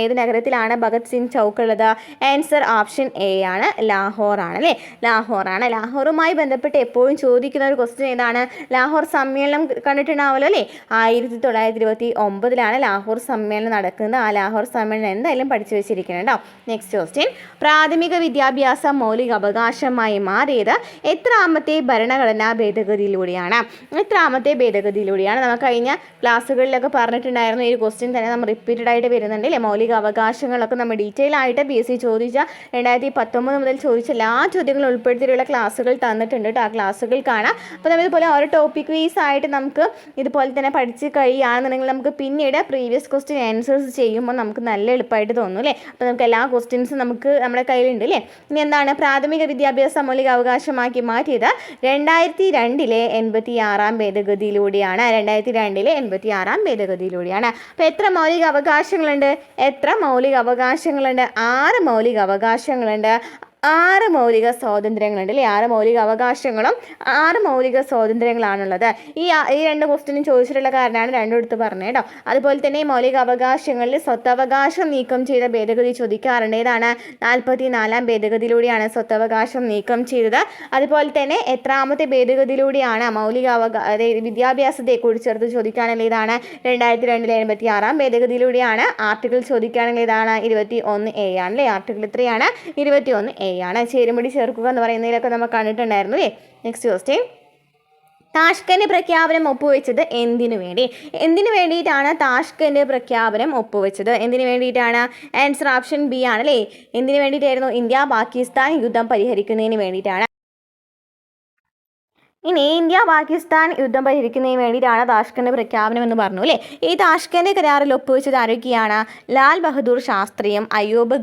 ഏത് നഗരത്തിലാണ് ഭഗത് സിംഗ് ചൗക്ക് ഉള്ളത്? ആൻസർ ഓപ്ഷൻ എ ആണ്, ലാഹോർ ആണ് അല്ലേ? ലാഹോറാണ്. ലാഹോറുമായി ബന്ധപ്പെട്ട് എപ്പോഴും ചോദിക്കുന്ന ഒരു ക്വസ്റ്റ്യൻ ഏതാണ്? ലാഹോർ സമ്മേളനം കണ്ടിട്ടുണ്ടാവുമല്ലോ അല്ലേ? 1929 ലാഹോർ സമ്മേളനം നടക്കുന്നത്. ആ ലാഹോർ സമ്മേളനം എന്തായാലും പഠിച്ചു വെച്ചിരിക്കണം കേട്ടോ. നെക്സ്റ്റ് ക്വസ്റ്റ്യൻ, പ്രാഥമിക വിദ്യാഭ്യാസ മൗലിക അവകാശമായി മാറിയത് എത്രാമത്തെ ഭരണഘടനാ ഭേദഗതിയിലൂടെയാണ്? നമ്മൾ കഴിഞ്ഞ ക്ലാസ്സുകളിലൊക്കെ പറഞ്ഞിട്ടുണ്ടായിരുന്നു. ഈ ഒരു ക്വസ്റ്റ്യൻ തന്നെ നമ്മൾ റിപ്പീറ്റഡ് ആയിട്ട് വരുന്നുണ്ട് അല്ലേ? മൗലിക അവകാശങ്ങളൊക്കെ നമ്മൾ ഡീറ്റെയിൽ ആയിട്ട് PSC ചോദിച്ച 2019 മുതൽ ചോദിച്ച എല്ലാ ചോദ്യങ്ങളും ഉൾപ്പെടുത്തിയുള്ള ക്ലാസ്സുകൾ തന്നിട്ടുണ്ട് കേട്ടോ. ആ ക്ലാസ്സുകൾ കാണാം. അപ്പോൾ നമ്മൾ ഇതുപോലെ ഓരോ ടോപ്പിക് വൈസ് ആയിട്ട് നമുക്ക് ഇതുപോലെ തന്നെ പഠിച്ച് കഴിയുകയാണെന്നുണ്ടെങ്കിൽ നമുക്ക് പിന്നീട് പ്രീവിയസ് ക്വസ്റ്റ്യൻ ആൻസേഴ്സ് ചെയ്യുമ്പോൾ നമുക്ക് നല്ല എളുപ്പമായിട്ട് തോന്നും അല്ലേ? അപ്പോൾ നമുക്ക് എല്ലാ ക്വസ്റ്റ്യൻസും നമുക്ക് നമ്മുടെ കയ്യിലുണ്ട് അല്ലേ? ഇനി എന്താണ് പ്രാഥമിക വിദ്യാഭ്യാസ മൗലിക അവകാശമാക്കി മാറ്റിയത്? 2002 86 ഭേദഗതിയിലൂടെയാണ്. 2002 ഭേദഗതിയിലൂടെയാണ്. അപ്പോൾ എത്ര മൗലിക അവകാശങ്ങളുണ്ട്? 6 മൗലിക അവകാശങ്ങളുണ്ട്. 6 മൗലിക സ്വാതന്ത്ര്യങ്ങളുണ്ട് അല്ലേ? 6 മൗലിക അവകാശങ്ങളും 6 മൗലിക സ്വാതന്ത്ര്യങ്ങളാണുള്ളത്. ഈ രണ്ട് ക്വസ്റ്റ്യനും ചോദിച്ചിട്ടുള്ള കാരണമാണ് രണ്ടും എടുത്ത് പറഞ്ഞത് കേട്ടോ. അതുപോലെ തന്നെ ഈ മൗലിക അവകാശങ്ങളിൽ സ്വത്തവകാശം നീക്കം ചെയ്ത ഭേദഗതി ചോദിക്കാറുണ്ട്. ഏതാണ്? 44 ഭേദഗതിയിലൂടെയാണ് സ്വത്തവകാശം നീക്കം ചെയ്തത്. അതുപോലെ തന്നെ എത്രാമത്തെ ഭേദഗതിയിലൂടെയാണ് അതായത് വിദ്യാഭ്യാസത്തെ കൂടി ചേർത്ത് ചോദിക്കുകയാണെങ്കിൽ ഇതാണ് 2002 86 ഭേദഗതിയിലൂടെയാണ്. ആർട്ടിക്കിൾ ചോദിക്കുകയാണെങ്കിൽ ഇതാണ് 21A ആണ് അല്ലേ? ആർട്ടിക്കിൾ 3 ആണ്, 21A ആണ്. ചേരുംപടി ചേർക്കുക എന്ന് പറയുന്നതിലൊക്കെ നമ്മൾ കണ്ടിട്ടുണ്ടായിരുന്നു അല്ലേ? നെക്സ്റ്റ് ക്വസ്റ്റ്യൻ, താഷ്കന്റ് പ്രഖ്യാപനം ഒപ്പുവെച്ചത് എന്തിനു വേണ്ടിയിട്ടാണ് താഷ്കന്റ് പ്രഖ്യാപനം ഒപ്പുവെച്ചത്? എന്തിനു വേണ്ടിയിട്ടാണ്? ആൻസർ ഓപ്ഷൻ ബി ആണ് അല്ലേ? എന്തിനു വേണ്ടിയിട്ടായിരുന്നു? ഇന്ത്യ പാകിസ്ഥാൻ യുദ്ധം പരിഹരിക്കുന്നതിന് വേണ്ടിയിട്ടാണ്. ഇനി ഇന്ത്യ പാകിസ്ഥാൻ യുദ്ധം പരിഹരിക്കുന്നതിന് വേണ്ടിയിട്ടാണ് താഷ്കന്റ് പ്രഖ്യാപനം എന്ന് പറഞ്ഞു അല്ലേ? ഈ താഷ്കന്റ് കരാറിൽ ഒപ്പുവെച്ചത് ആരൊക്കെയാണ്? ലാൽ ബഹദൂർ ശാസ്ത്രിയും അയ്യൂബ്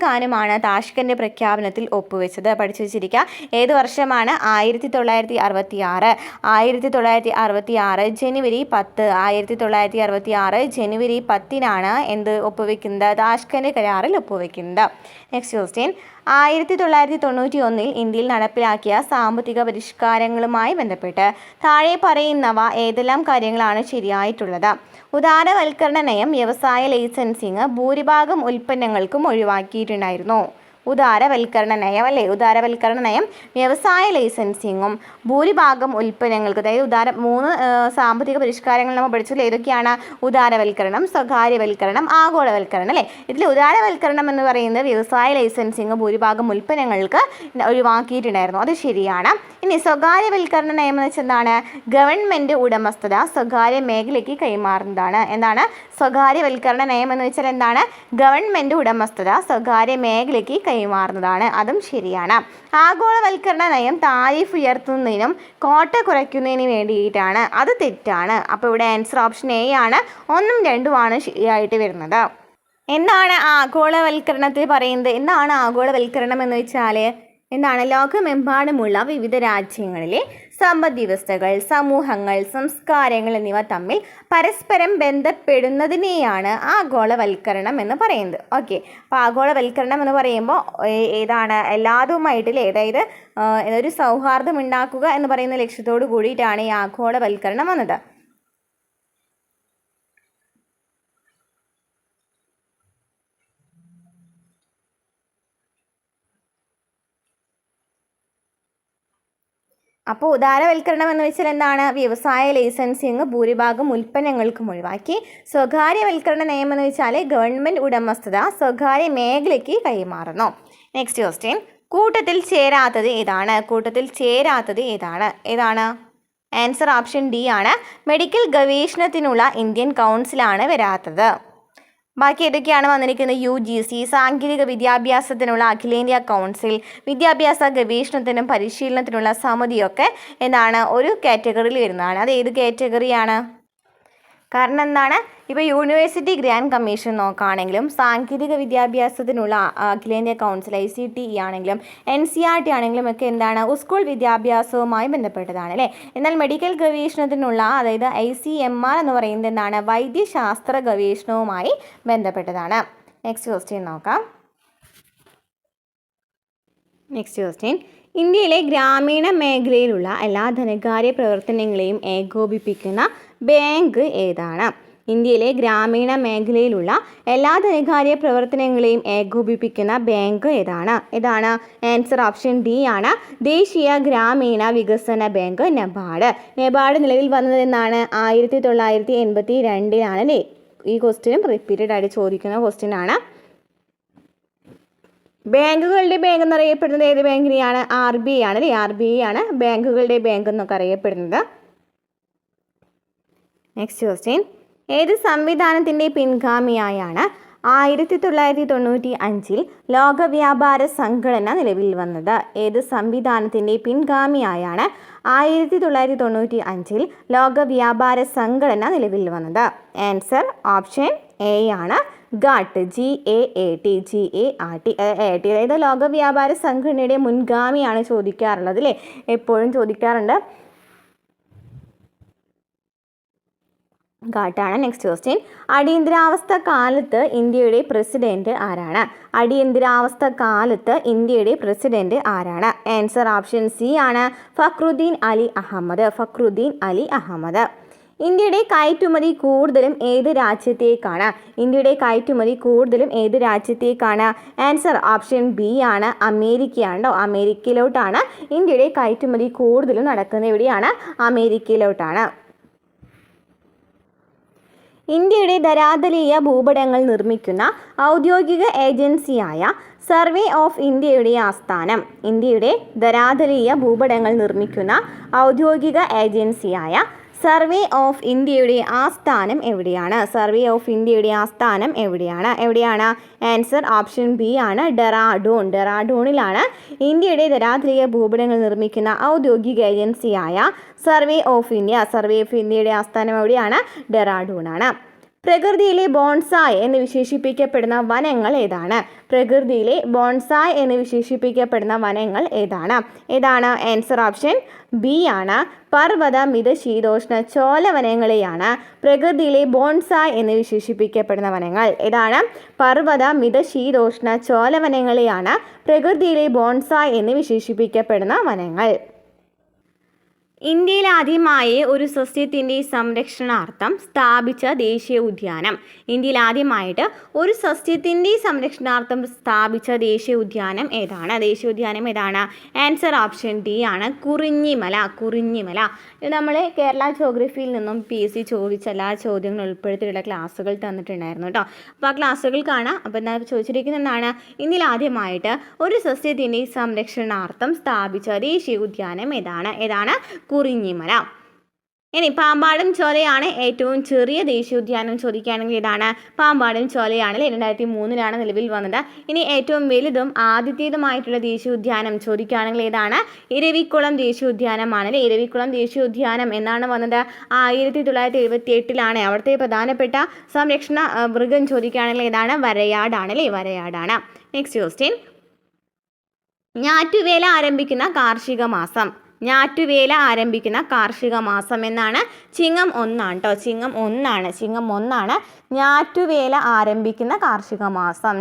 ഖാനുമാണ് താഷ്കന്റ് പ്രഖ്യാപനത്തിൽ ഒപ്പുവെച്ചത്. പഠിച്ചു വെച്ചിരിക്കുക. ഏത് വർഷമാണ്? 1966 ജനുവരി 10. 1966 ജനുവരി 10 എന്ത് ഒപ്പുവെക്കുന്നത്? താഷ്കന്റ് കരാറിൽ ഒപ്പുവെക്കുന്നത്. നെക്സ്റ്റ് ക്വസ്റ്റ്യൻ, 1991 ഇന്ത്യയിൽ നടപ്പിലാക്കിയ സാമ്പത്തിക പരിഷ്കാരങ്ങളുമായി ബന്ധപ്പെട്ട് താഴെ പറയുന്നവ ഏതെല്ലാം കാര്യങ്ങളാണ് ശരിയായിട്ടുള്ളത്? ഉദാരവൽക്കരണ നയം വ്യവസായ ലൈസൻസിങ് ഭൂരിഭാഗം ഉൽപ്പന്നങ്ങൾക്കും ഒഴിവാക്കിയിട്ടുണ്ടായിരുന്നു. ഉദാരവൽക്കരണ നയം വ്യവസായ ലൈസൻസിങ്ങും ഭൂരിഭാഗം ഉൽപ്പന്നങ്ങൾക്ക്, അതായത് 3 സാമ്പത്തിക പരിഷ്കാരങ്ങൾ നമ്മൾ പഠിച്ചത് ഏതൊക്കെയാണ്? ഉദാരവൽക്കരണം, സ്വകാര്യവൽക്കരണം, ആഗോളവൽക്കരണം അല്ലേ? ഇതിൽ ഉദാരവൽക്കരണം എന്ന് പറയുന്നത് വ്യവസായ ലൈസൻസിങ് ഭൂരിഭാഗം ഉൽപ്പന്നങ്ങൾക്ക് ഒഴിവാക്കിയിട്ടുണ്ടായിരുന്നു. അത് ശരിയാണ്. ഇനി സ്വകാര്യവൽക്കരണ നയം എന്ന് വെച്ചാൽ എന്താണ്? ഗവൺമെൻറ് ഉടമസ്ഥത സ്വകാര്യ മേഖലയ്ക്ക് കൈമാറുന്നതാണ്. എന്താണ് സ്വകാര്യവൽക്കരണ നയം എന്ന് വെച്ചാൽ? എന്താണ്? ഗവൺമെൻറ് ഉടമസ്ഥത സ്വകാര്യ മേഖലയ്ക്ക് കൈമാറുന്നതാണ്. അതും ശരിയാണ്. ആഗോളവൽക്കരണ നയം താരിഫ് ഉയർത്തുന്നതിനും കോട്ട കുറയ്ക്കുന്നതിന് വേണ്ടിയിട്ടാണ്. അത് തെറ്റാണ്. അപ്പോൾ ഇവിടെ ആൻസർ ഓപ്ഷൻ എ ആണ്. 1ഉം 2ഉം ആണ് ശരിയായിട്ട് വരുന്നത്. എന്താണ് ആഗോളവൽക്കരണത്തിൽ പറയുന്നത്? എന്താണ് ആഗോളവൽക്കരണം എന്ന് വെച്ചാൽ എന്താണ്? ലോകമെമ്പാടുമുള്ള വിവിധ രാജ്യങ്ങളിലെ സമ്പദ്വ്യവസ്ഥകൾ, സമൂഹങ്ങൾ, സംസ്കാരങ്ങൾ എന്നിവ തമ്മിൽ പരസ്പരം ബന്ധപ്പെടുന്നതിനെയാണ് ആഗോളവൽക്കരണം എന്ന് പറയുന്നത്. ഓക്കെ, അപ്പോൾ ആഗോളവൽക്കരണം എന്ന് പറയുമ്പോൾ ഏതാണ്? എല്ലാതുമായിട്ടില്ലേ? അതായത് ഒരു സൗഹാർദ്ദം ഉണ്ടാക്കുക എന്ന് പറയുന്ന ലക്ഷ്യത്തോടു കൂടിയിട്ടാണ് ഈ ആഗോളവൽക്കരണം വന്നത്. അപ്പോൾ ഉദാരവൽക്കരണം എന്ന് വെച്ചാൽ എന്താണ്? വ്യവസായ ലൈസൻസിങ് ഭൂരിഭാഗം ഉൽപ്പന്നങ്ങൾക്കും ഒഴിവാക്കി. സ്വകാര്യവൽക്കരണ നയം എന്ന് വെച്ചാൽ ഗവൺമെൻറ് ഉടമസ്ഥത സ്വകാര്യ മേഖലയ്ക്ക് കൈമാറുന്നു. നെക്സ്റ്റ് ക്വസ്റ്റ്യൻ, കൂട്ടത്തിൽ ചേരാത്തത് ഏതാണ്? ആൻസർ ഓപ്ഷൻ ഡി ആണ്. മെഡിക്കൽ ഗവേഷണത്തിനുള്ള ഇന്ത്യൻ കൗൺസിലാണ് വരാത്തത്. ബാക്കി ഏതൊക്കെയാണ് വന്നിരിക്കുന്നത്? UGC, സാങ്കേതിക വിദ്യാഭ്യാസത്തിനുള്ള അഖിലേന്ത്യാ കൗൺസിൽ, വിദ്യാഭ്യാസ ഗവേഷണത്തിനും പരിശീലനത്തിനുള്ള സമിതിയൊക്കെ എന്താണ്? ഒരു കാറ്റഗറിയിൽ വരുന്നതാണ്. അത് ഏത് കാറ്റഗറിയാണ്? കാരണം എന്താണ്? ഇപ്പോൾ യൂണിവേഴ്സിറ്റി ഗ്രാൻഡ് കമ്മീഷൻ നോക്കുകയാണെങ്കിലും സാങ്കേതിക വിദ്യാഭ്യാസത്തിനുള്ള അഖിലേന്ത്യാ കൗൺസിൽ ICTE ആണെങ്കിലും NCERT ആണെങ്കിലും ഒക്കെ എന്താണ്? സ്കൂൾ വിദ്യാഭ്യാസവുമായി ബന്ധപ്പെട്ടതാണ് അല്ലേ? എന്നാൽ മെഡിക്കൽ ഗവേഷണത്തിനുള്ള അതായത് ICMR എന്ന് പറയുന്നത് എന്താണ്? വൈദ്യശാസ്ത്ര ഗവേഷണവുമായി ബന്ധപ്പെട്ടതാണ്. നെക്സ്റ്റ് ക്വസ്റ്റ്യൻ നോക്കാം. നെക്സ്റ്റ് ക്വസ്റ്റ്യൻ, ഇന്ത്യയിലെ ഗ്രാമീണ മേഖലയിലുള്ള എല്ലാ ധനകാര്യ പ്രവർത്തനങ്ങളെയും ഏകോപിപ്പിക്കുന്ന ബാങ്ക് ഏതാണ്? ഇന്ത്യയിലെ ഗ്രാമീണ മേഖലയിലുള്ള എല്ലാ ധനകാര്യ പ്രവർത്തനങ്ങളെയും ഏകോപിപ്പിക്കുന്ന ബാങ്ക് ഏതാണ്? ആൻസർ ഓപ്ഷൻ ഡി ആണ്, ദേശീയ ഗ്രാമീണ വികസന ബാങ്ക് നബാർഡ്. നബാർഡ് നിലവിൽ വന്നത് എന്നാണ് 1982 അല്ലേ? ഈ ക്വസ്റ്റ്യനും റിപ്പീറ്റഡ് ആയിട്ട് ചോദിക്കുന്ന ക്വസ്റ്റ്യൻ ആണ്. ബാങ്കുകളുടെ ബാങ്ക് എന്നറിയപ്പെടുന്നത് ഏത് ബാങ്കിനെയാണ്? RBI ആണ് അല്ലേ? RBI ആണ് ബാങ്കുകളുടെ ബാങ്ക് എന്നൊക്കെ അറിയപ്പെടുന്നത്. നെക്സ്റ്റ് ക്വസ്റ്റ്യൻ, ഏത് സംവിധാനത്തിൻ്റെ പിൻഗാമിയായാണ് 1995 ലോക വ്യാപാര സംഘടന നിലവിൽ വന്നത്? ഏത് സംവിധാനത്തിൻ്റെ പിൻഗാമിയായാണ് 1995 ലോക വ്യാപാര സംഘടന നിലവിൽ വന്നത്? ആൻസർ ഓപ്ഷൻ എ ആണ്, GATT. അതായത് ലോക വ്യാപാര സംഘടനയുടെ മുൻഗാമിയാണ് ചോദിക്കാറുള്ളത് അല്ലേ? എപ്പോഴും ചോദിക്കാറുണ്ട്. GATT ആണ്. നെക്സ്റ്റ് ക്വസ്റ്റ്യൻ, അടിയന്തരാവസ്ഥ കാലത്ത് ഇന്ത്യയുടെ പ്രസിഡന്റ് ആരാണ്? അടിയന്തരാവസ്ഥ കാലത്ത് ഇന്ത്യയുടെ പ്രസിഡന്റ് ആരാണ്? ആൻസർ ഓപ്ഷൻ സി ആണ്, ഫക്രുദ്ദീൻ അലി അഹമ്മദ്. ഇന്ത്യയുടെ കയറ്റുമതി കൂടുതലും ഏത് രാജ്യത്തേക്കാണ്? ആൻസർ ഓപ്ഷൻ ബി ആണ്, അമേരിക്കയാണ്. അമേരിക്കയിലോട്ടാണ് ഇന്ത്യയുടെ കയറ്റുമതി കൂടുതലും നടക്കുന്നത്. എവിടെയാണ്? അമേരിക്കയിലോട്ടാണ്. ഇന്ത്യയുടെ ധരാതലീയ ഭൂപടങ്ങൾ നിർമ്മിക്കുന്ന ഔദ്യോഗിക ഏജൻസിയായ സർവേ ഓഫ് ഇന്ത്യയുടെ ആസ്ഥാനം. ഇന്ത്യയുടെ ധരാതലീയ ഭൂപടങ്ങൾ നിർമ്മിക്കുന്ന ഔദ്യോഗിക ഏജൻസിയായ സർവേ ഓഫ് ഇന്ത്യയുടെ ആസ്ഥാനം എവിടെയാണ്? എവിടെയാണ്? ആൻസർ ഓപ്ഷൻ ബി ആണ്, ഡെറാഡൂണിലാണ് ഇന്ത്യയുടെ ധരാതലീയ ഭൂപടങ്ങൾ നിർമ്മിക്കുന്ന ഔദ്യോഗിക ഏജൻസിയായ സർവേ ഓഫ് ഇന്ത്യയുടെ ആസ്ഥാനം എവിടെയാണ്? ഡെറാഡൂണാണ്. പ്രകൃതിയിലെ ബോൺസായ് എന്ന് വിശേഷിപ്പിക്കപ്പെടുന്ന വനങ്ങൾ ഏതാണ്? ആൻസർ ഓപ്ഷൻ ബി ആണ്, പർവ്വത മിതശീതോഷ്ണ ചോലവനങ്ങളെയാണ് പ്രകൃതിയിലെ ബോൺസായ് എന്ന് വിശേഷിപ്പിക്കപ്പെടുന്ന വനങ്ങൾ. ഏതാണ്? പർവ്വത മിതശീതോഷ്ണ ചോലവനങ്ങളെയാണ് പ്രകൃതിയിലെ ബോൺസായ് എന്ന് വിശേഷിപ്പിക്കപ്പെടുന്ന വനങ്ങൾ. ഇന്ത്യയിൽ ആദ്യമായി ഒരു സസ്യത്തിൻ്റെ സംരക്ഷണാർത്ഥം സ്ഥാപിച്ച ദേശീയ ഉദ്യാനം. ഇന്ത്യയിൽ ആദ്യമായിട്ട് ഒരു സസ്യത്തിൻ്റെ സംരക്ഷണാർത്ഥം സ്ഥാപിച്ച ദേശീയ ഉദ്യാനം ഏതാണ്? ആൻസർ ഓപ്ഷൻ ഡി ആണ്, കുറിഞ്ഞിമല. ഇത് നമ്മൾ കേരള ജോഗ്രഫിയിൽ നിന്നും PSC ചോദിച്ച എല്ലാ ചോദ്യങ്ങളും ഉൾപ്പെടുത്തിയുള്ള ക്ലാസ്സുകൾ തന്നിട്ടുണ്ടായിരുന്നു കേട്ടോ. അപ്പോൾ ആ ക്ലാസ്സുകൾ കാണാം. അപ്പോൾ എന്താ ചോദിച്ചിരിക്കുന്നതാണ്, ഇന്ത്യയിൽ ആദ്യമായിട്ട് ഒരു സസ്യത്തിൻ്റെ സംരക്ഷണാർത്ഥം സ്ഥാപിച്ച ദേശീയ ഉദ്യാനം ഏതാണ്? കുറിഞ്ഞിമല. ഇനി പാമ്പാടും ചോലയാണ് ഏറ്റവും ചെറിയ ദേശീയോദ്യാനം ചോദിക്കുകയാണെങ്കിൽ ഇതാണ് പാമ്പാടും ചോലയാണ്. 2003 നിലവിൽ വന്നത്. ഇനി ഏറ്റവും വലുതും ആദ്യത്തേതുമായിട്ടുള്ള ദേശീയോദ്യാനം ചോദിക്കുകയാണെങ്കിൽ ഏതാണ്? ഇരവിക്കുളം ദേശീയോദ്യാനമാണ്. ഇരവിക്കുളം ദേശീയോദ്യാനം എന്നാണ് വന്നത്? 1978 അവിടുത്തെ പ്രധാനപ്പെട്ട സംരക്ഷണ മൃഗം ചോദിക്കുകയാണെങ്കിൽ ഏതാണ്? വരയാടാണ്. വരയാടാണ്. നെക്സ്റ്റ് ക്വസ്റ്റ്യൻ, ഞാറ്റുവേല ആരംഭിക്കുന്ന കാർഷിക മാസം എന്നാണ്? ചിങ്ങം 1 കേട്ടോ. ചിങ്ങം 1 ഞാറ്റുവേല ആരംഭിക്കുന്ന കാർഷിക മാസം.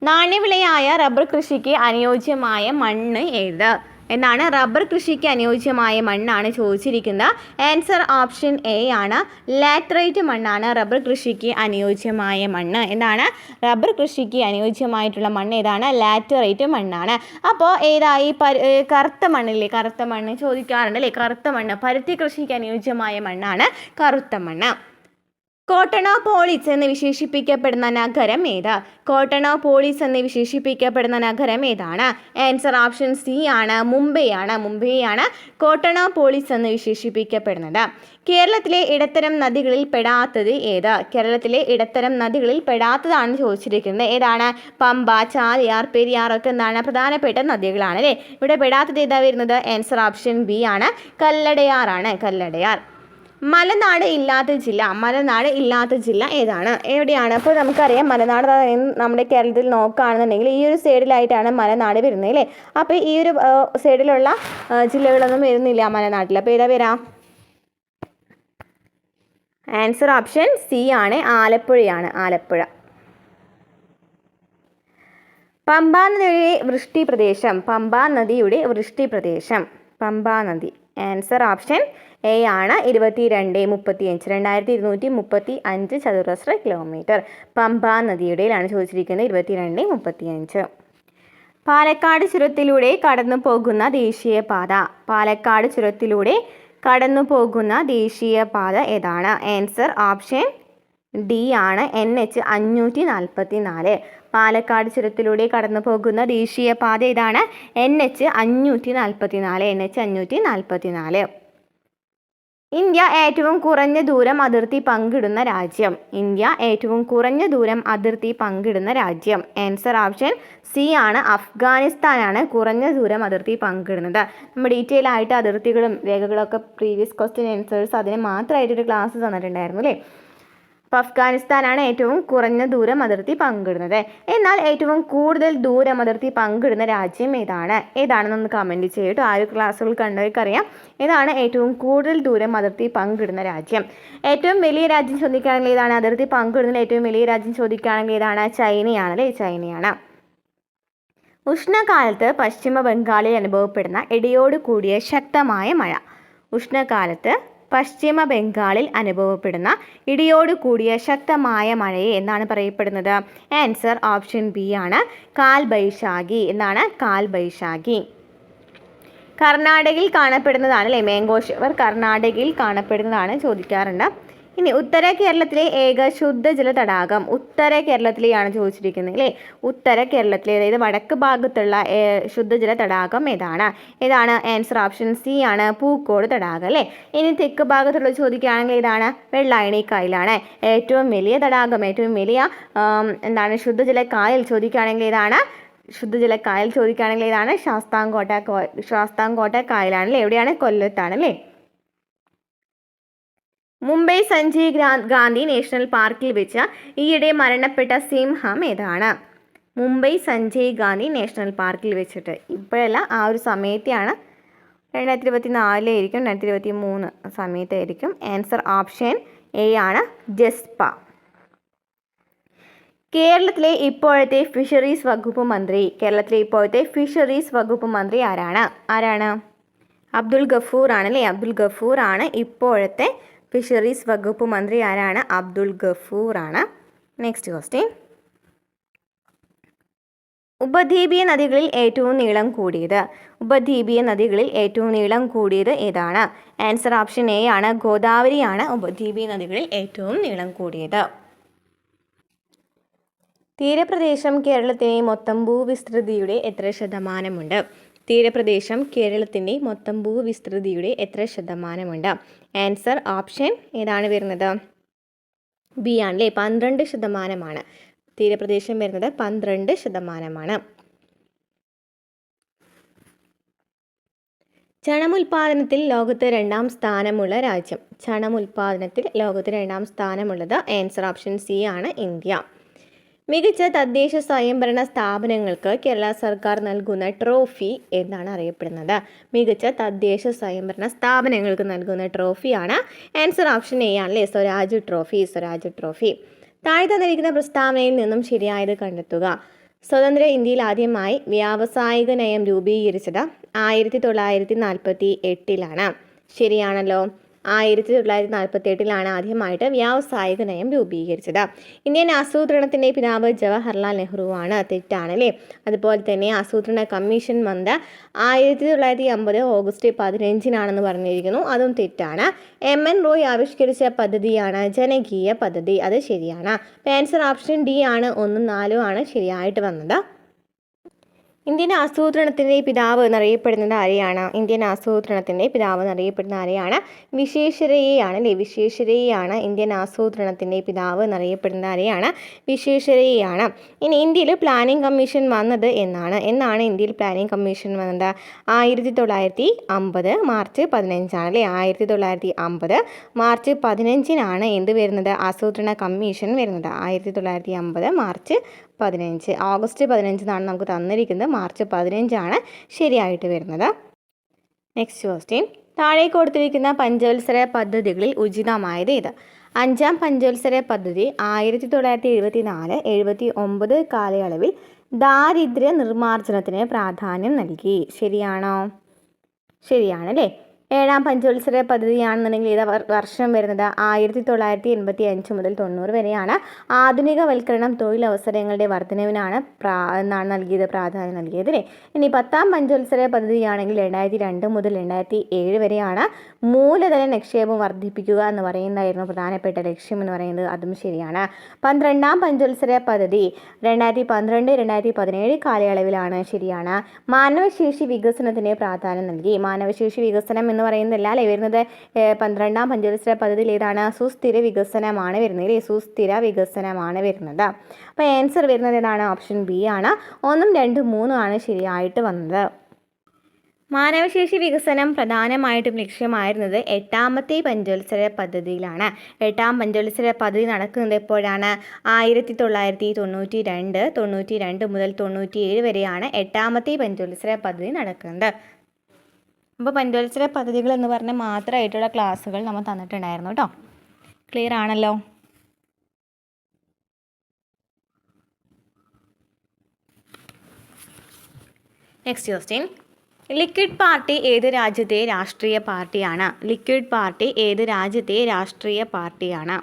നാണ്യവിളയായ റബ്ബർ കൃഷിക്ക് അനുയോജ്യമായ മണ്ണ് ഏത്? എന്നാണ്? റബ്ബർ കൃഷിക്ക് അനുയോജ്യമായ മണ്ണാണ് ചോദിച്ചിരിക്കുന്നത്. ആൻസർ ഓപ്ഷൻ എ ആണ്, ലാറ്ററൈറ്റ് മണ്ണാണ് റബ്ബർ കൃഷിക്ക് അനുയോജ്യമായ മണ്ണ്. എന്താണ്? റബ്ബർ കൃഷിക്ക് അനുയോജ്യമായിട്ടുള്ള മണ്ണ് ഏതാണ്? ലാറ്ററൈറ്റ് മണ്ണാണ്. അപ്പോൾ ഏതായി? കറുത്ത മണ്ണ് ചോദിക്കാറുണ്ട് അല്ലേ? കറുത്ത മണ്ണ് പരുത്തി കൃഷിക്ക് അനുയോജ്യമായ മണ്ണാണ് കറുത്ത മണ്ണ്. കോട്ടണോപോളിസ് എന്ന് വിശേഷിപ്പിക്കപ്പെടുന്ന നഗരം ഏതാണ്? ആൻസർ ഓപ്ഷൻ സി ആണ്, മുംബൈയാണ് കോട്ടണോപോളിസ് എന്ന് വിശേഷിപ്പിക്കപ്പെടുന്നത്. കേരളത്തിലെ ഇടത്തരം നദികളിൽ പെടാത്തത് ഏത്? പെടാത്തതാണ് ചോദിച്ചിരിക്കുന്നത്. ഏതാണ്? പമ്പ, ചാലിയാർ, പെരിയാർ ഒക്കെ എന്താണ്? പ്രധാനപ്പെട്ട നദികളാണ് അല്ലേ? ഇവിടെ പെടാത്തത് ഏതാ വരുന്നത്? ആൻസർ ഓപ്ഷൻ ബി ആണ്, കല്ലടയാർ. മലനാട് ഇല്ലാത്ത ജില്ല ഏതാണ്? എവിടെയാണ്? അപ്പോൾ നമുക്കറിയാം മലനാട് നമ്മുടെ കേരളത്തിൽ നോക്കുകയാണെന്നുണ്ടെങ്കിൽ ഈ ഒരു സൈഡിലായിട്ടാണ് മലനാട് വരുന്നത് അല്ലേ? അപ്പോൾ ഈ ഒരു സൈഡിലുള്ള ജില്ലകളൊന്നും വരുന്നില്ല മലനാട്ടിൽ. അപ്പോൾ ഏതാ വരാം? ആൻസർ ഓപ്ഷൻ സി ആണ്, ആലപ്പുഴയാണ്. പമ്പാ നദിയുടെ വൃഷ്ടിപ്രദേശം. പമ്പാ നദിയുടെ വൃഷ്ടിപ്രദേശം. പമ്പാ നദി. ആൻസർ ഓപ്ഷൻ എ ആണ് 2235. 2235 ചതുരശ്ര കിലോമീറ്റർ. പമ്പാ നദിയുടെയിലാണ് ചോദിച്ചിരിക്കുന്നത്. 2235. പാലക്കാട് ചുരത്തിലൂടെ കടന്നു പോകുന്ന ദേശീയപാത. പാലക്കാട് ചുരത്തിലൂടെ കടന്നു പോകുന്ന ദേശീയപാത ഏതാണ്? ആൻസർ ഓപ്ഷൻ ഡി ആണ് NH 544. പാലക്കാട് ചുരത്തിലൂടെ കടന്നു പോകുന്ന ദേശീയപാത ഏതാണ്? NH 544. NH 544. ഇന്ത്യ ഏറ്റവും കുറഞ്ഞ ദൂരം അതിർത്തി പങ്കിടുന്ന രാജ്യം. ഇന്ത്യ ഏറ്റവും കുറഞ്ഞ ദൂരം അതിർത്തി പങ്കിടുന്ന രാജ്യം. ആൻസർ ഓപ്ഷൻ സി ആണ്. അഫ്ഗാനിസ്ഥാനാണ് കുറഞ്ഞ ദൂരം അതിർത്തി പങ്കിടുന്നത്. നമ്മൾ ഡീറ്റെയിൽ ആയിട്ട് അതിർത്തികളും രേഖകളൊക്കെ പ്രീവിയസ് ക്വസ്റ്റ്യൻ ആൻസേഴ്സ് അതിന് മാത്രമായിട്ടൊരു ക്ലാസ് തന്നിട്ടുണ്ടായിരുന്നു അല്ലേ. അപ്പോൾ അഫ്ഗാനിസ്ഥാനാണ് ഏറ്റവും കുറഞ്ഞ ദൂരം അതിർത്തി പങ്കിടുന്നത്. എന്നാൽ ഏറ്റവും കൂടുതൽ ദൂരം അതിർത്തി പങ്കിടുന്ന രാജ്യം ഏതാണ്? ഏതാണെന്നൊന്ന് കമൻറ്റ് ചെയ്യട്ടോ. ആ ഒരു ക്ലാസ്സുകൾ കണ്ടവർക്കറിയാം ഏതാണ് ഏറ്റവും കൂടുതൽ ദൂരം അതിർത്തി പങ്കിടുന്ന രാജ്യം. ഏറ്റവും വലിയ രാജ്യം ചോദിക്കുകയാണെങ്കിൽ ഏതാണ്? അതിർത്തി പങ്കിടുന്നതിൽ ഏറ്റവും വലിയ രാജ്യം ചോദിക്കുകയാണെങ്കിൽ ഏതാണ്? ചൈനയാണല്ലേ. ചൈനയാണ്. ഉഷ്ണകാലത്ത് പശ്ചിമ ബംഗാളിൽ അനുഭവപ്പെടുന്ന ഇടിയോട് കൂടിയ ശക്തമായ മഴ. ഉഷ്ണകാലത്ത് പശ്ചിമ ബംഗാളിൽ അനുഭവപ്പെടുന്ന ഇടിയോട് കൂടിയ ശക്തമായ മഴയെ എന്നാണ് പറയപ്പെടുന്നത്? ആൻസർ ഓപ്ഷൻ ബി ആണ്. കാൽബൈശാഖി. എന്നാണ്? കാൽബൈശാഖി. കർണാടകയിൽ കാണപ്പെടുന്നതാണ് അല്ലേ മാംഗോ ഷവർ. കർണാടകയിൽ കാണപ്പെടുന്നതാണ് ചോദിക്കാറുണ്ട്. ഇനി ഉത്തര കേരളത്തിലെ ഏക ശുദ്ധജല തടാകം. ഉത്തര കേരളത്തിലെയാണ് ചോദിച്ചിരിക്കുന്നത് അല്ലേ. ഉത്തര കേരളത്തിലെ അതായത് വടക്ക് ഭാഗത്തുള്ള ശുദ്ധജല തടാകം ഏതാണ്? ഏതാണ്? ആൻസർ ഓപ്ഷൻ സി ആണ്. പൂക്കോട് തടാകം അല്ലേ. ഇനി തെക്ക് ഭാഗത്തുള്ള ചോദിക്കുകയാണെങ്കിൽ ഏതാണ്? വെള്ളായണി കായലാണ്. ഏറ്റവും വലിയ തടാകം, ഏറ്റവും വലിയ ശുദ്ധജല കായൽ ചോദിക്കുകയാണെങ്കിൽ ഏതാണ്? ശുദ്ധജല കായൽ ചോദിക്കുകയാണെങ്കിൽ ഏതാണ്? ശാസ്താംകോട്ട കായലാണ് അല്ലേ. എവിടെയാണ്? കൊല്ലത്താണ് അല്ലേ. മുംബൈ സഞ്ജയ് ഗാന്ധി നാഷണൽ പാർക്കിൽ വെച്ച് ഈയിടെ മരണപ്പെട്ട സിംഹം ഏതാണ്? മുംബൈ സഞ്ജയ് ഗാന്ധി നാഷണൽ പാർക്കിൽ വെച്ചിട്ട്. ഇപ്പോഴല്ല, ആ ഒരു സമയത്തെയാണ്. 2024 2023 സമയത്തായിരിക്കും. ആൻസർ ഓപ്ഷൻ എ ആണ്. ജസ്പ. കേരളത്തിലെ ഇപ്പോഴത്തെ ഫിഷറീസ് വകുപ്പ് മന്ത്രി. കേരളത്തിലെ ഇപ്പോഴത്തെ ഫിഷറീസ് വകുപ്പ് മന്ത്രി ആരാണ്? അബ്ദുൽ ഗഫൂർ ആണല്ലേ. അബ്ദുൽ ഗഫൂർ ആണ് ഇപ്പോഴത്തെ ഫിഷറീസ് വകുപ്പ് മന്ത്രി. ആരാണ്? അബ്ദുൽ ഗഫൂർ ആണ്. Next question. ഉപദ്വീപീയ നദികളിൽ ഏറ്റവും നീളം കൂടിയത്. ഉപദ്വീപീയ നദികളിൽ ഏറ്റവും നീളം കൂടിയത് ഏതാണ്? ആൻസർ ഓപ്ഷൻ എ ആണ്. ഗോദാവരിയാണ് ഉപദ്വീപീയ നദികളിൽ ഏറ്റവും നീളം കൂടിയത്. തീരപ്രദേശം കേരളത്തിലെ മൊത്തം ഭൂവിസ്തൃതിയുടെ എത്ര ശതമാനമുണ്ട്? തീരപ്രദേശം കേരളത്തിൻ്റെ മൊത്തം ഭൂവിസ്തൃതിയുടെ എത്ര ശതമാനമുണ്ട്? ആൻസർ ഓപ്ഷൻ ഏതാണ് വരുന്നത്? ബി ആണല്ലേ. 12%. തീരപ്രദേശം വരുന്നത് 12%. ചണമുൽപാദനത്തിൽ ലോകത്ത് 2ാം സ്ഥാനമുള്ള രാജ്യം. ചണമുൽപാദനത്തിൽ ലോകത്ത് 2ാം സ്ഥാനമുള്ളത് ആൻസർ ഓപ്ഷൻ സി ആണ്. ഇന്ത്യ. മികച്ച തദ്ദേശ സ്വയംഭരണ സ്ഥാപനങ്ങൾക്ക് കേരള സർക്കാർ നൽകുന്ന ട്രോഫി എന്നാണ് അറിയപ്പെടുന്നത്? മികച്ച തദ്ദേശ സ്വയംഭരണ സ്ഥാപനങ്ങൾക്ക് നൽകുന്ന ട്രോഫിയാണ്. ആൻസർ ഓപ്ഷൻ എ ആണല്ലേ. സ്വരാജ് ട്രോഫി. സ്വരാജ് ട്രോഫി. താഴെ തന്നിരിക്കുന്ന പ്രസ്താവനയിൽ നിന്നും ശരിയായത് കണ്ടെത്തുക. സ്വതന്ത്ര ഇന്ത്യയിൽ ആദ്യമായി വ്യാവസായിക നയം രൂപീകരിച്ചത് 1948 ശരിയാണല്ലോ. 1948 ആദ്യമായിട്ട് വ്യാവസായിക നയം രൂപീകരിച്ചത്. ഇന്ത്യൻ ആസൂത്രണത്തിൻ്റെ പിതാവ് ജവഹർലാൽ നെഹ്റു ആണ്. തെറ്റാണല്ലേ. അതുപോലെ തന്നെ ആസൂത്രണ കമ്മീഷൻ വന്നത് 1950 ഓഗസ്റ്റ് 15 പറഞ്ഞിരിക്കുന്നു. അതും തെറ്റാണ്. MN റോയ് ആവിഷ്കരിച്ച പദ്ധതിയാണ് ജനകീയ പദ്ധതി. അത് ശരിയാണ്. ആൻസർ ഓപ്ഷൻ ഡി ആണ്. 1, 4 ആണ് ശരിയായിട്ട് വന്നത്. ഇന്ത്യൻ ആസൂത്രണത്തിൻ്റെ പിതാവ് എന്നറിയപ്പെടുന്നത് ആരെയാണ്? ഇന്ത്യൻ ആസൂത്രണത്തിൻ്റെ പിതാവ് എന്നറിയപ്പെടുന്ന ആരെയാണ്? വിശ്വേശ്വരയ്യയാണ് അല്ലേ. വിശ്വേശ്വരയ്യയാണ് ഇന്ത്യൻ ആസൂത്രണത്തിൻ്റെ പിതാവ് എന്നറിയപ്പെടുന്ന ആരെയാണ്? വിശ്വേശ്വരയ്യയാണ്. ഇനി ഇന്ത്യയിൽ പ്ലാനിംഗ് കമ്മീഷൻ വന്നത് എന്നാണ് ഇന്ത്യയിൽ പ്ലാനിംഗ് കമ്മീഷൻ വന്നത്? 1950 മാർച്ച് 15 അല്ലേ. 1950 മാർച്ച് 15 എന്ത് വരുന്നത്? ആസൂത്രണ കമ്മീഷൻ വരുന്നത്. 1950 മാർച്ച് 15. ഓഗസ്റ്റ് 15 നമുക്ക് തന്നിരിക്കുന്നത്. മാർച്ച് 15 ശരിയായിട്ട് വരുന്നത്. Next question. താഴെ കൊടുത്തിരിക്കുന്ന പഞ്ചവത്സര പദ്ധതികളിൽ ഉചിതമായത് ഏത്? 5ാം പഞ്ചവത്സര പദ്ധതി 1974-79 കാലയളവിൽ ദാരിദ്ര്യ നിർമ്മാർജ്ജനത്തിന് പ്രാധാന്യം നൽകി. ശരിയാണോ? ശരിയാണല്ലേ. 7ാം പഞ്ചവത്സര പദ്ധതിയാണെന്നുണ്ടെങ്കിൽ ഇത് വർഷം വരുന്നത് 1985 മുതൽ 90 വരെയാണ്. ആധുനികവൽക്കരണം തൊഴിലവസരങ്ങളുടെ വർധനവിനാണ് എന്നാണ് നൽകിയത്, പ്രാധാന്യം നൽകിയത് അല്ലേ. ഇനി 10ാം പഞ്ചവത്സര പദ്ധതിയാണെങ്കിൽ 2002 മുതൽ 2007 വരെയാണ്. മൂലധന നിക്ഷേപം വർദ്ധിപ്പിക്കുക എന്ന് പറയുന്നതായിരുന്നു പ്രധാനപ്പെട്ട ലക്ഷ്യം എന്ന് പറയുന്നത്, അതും ശരിയാണ്. 12ാം പഞ്ചവത്സര പദ്ധതി 2012-2017 കാലയളവിലാണ്. ശരിയാണ്. മാനവശേഷി വികസനത്തിന് പ്രാധാന്യം നൽകി. മാനവശേഷി വികസനം എന്ന് പറയുന്നില്ല അല്ലേ വരുന്നത് 12ാം പഞ്ചവത്സര പദ്ധതിയിൽ ഏതാണ്? സുസ്ഥിര വികസനമാണ് വരുന്നത് അല്ലേ. സുസ്ഥിര വികസനമാണ് വരുന്നത്. അപ്പോൾ ആൻസർ വരുന്നത് ഏതാണ്? ഓപ്ഷൻ ബി ആണ്. 1, 2, 3 ആണ് ശരിയായിട്ട് വന്നത്. മാനവശേഷി വികസനം പ്രധാനമായിട്ടും ലക്ഷ്യമായിരുന്നത് 8ാമത്തെ പഞ്ചവത്സര പദ്ധതിയിലാണ്. 8ാം പഞ്ചവത്സര പദ്ധതി നടക്കുന്നത് എപ്പോഴാണ്? 1992 മുതൽ 97 വരെയാണ് 8ാമത്തെ പഞ്ചവത്സര പദ്ധതി നടക്കുന്നത്. അപ്പോൾ പഞ്ചവത്സര പദ്ധതികൾ എന്ന് പറഞ്ഞാൽ മാത്രമായിട്ടുള്ള ക്ലാസ്സുകൾ നമ്മൾ തന്നിട്ടുണ്ടായിരുന്നു കേട്ടോ. ക്ലിയർ ആണല്ലോ? Next question. ലിക്വിഡ് പാർട്ടി ഏത് രാജ്യത്തെ രാഷ്ട്രീയ പാർട്ടിയാണ്? ലിക്വിഡ് പാർട്ടി ഏത് രാജ്യത്തെ രാഷ്ട്രീയ പാർട്ടിയാണ്?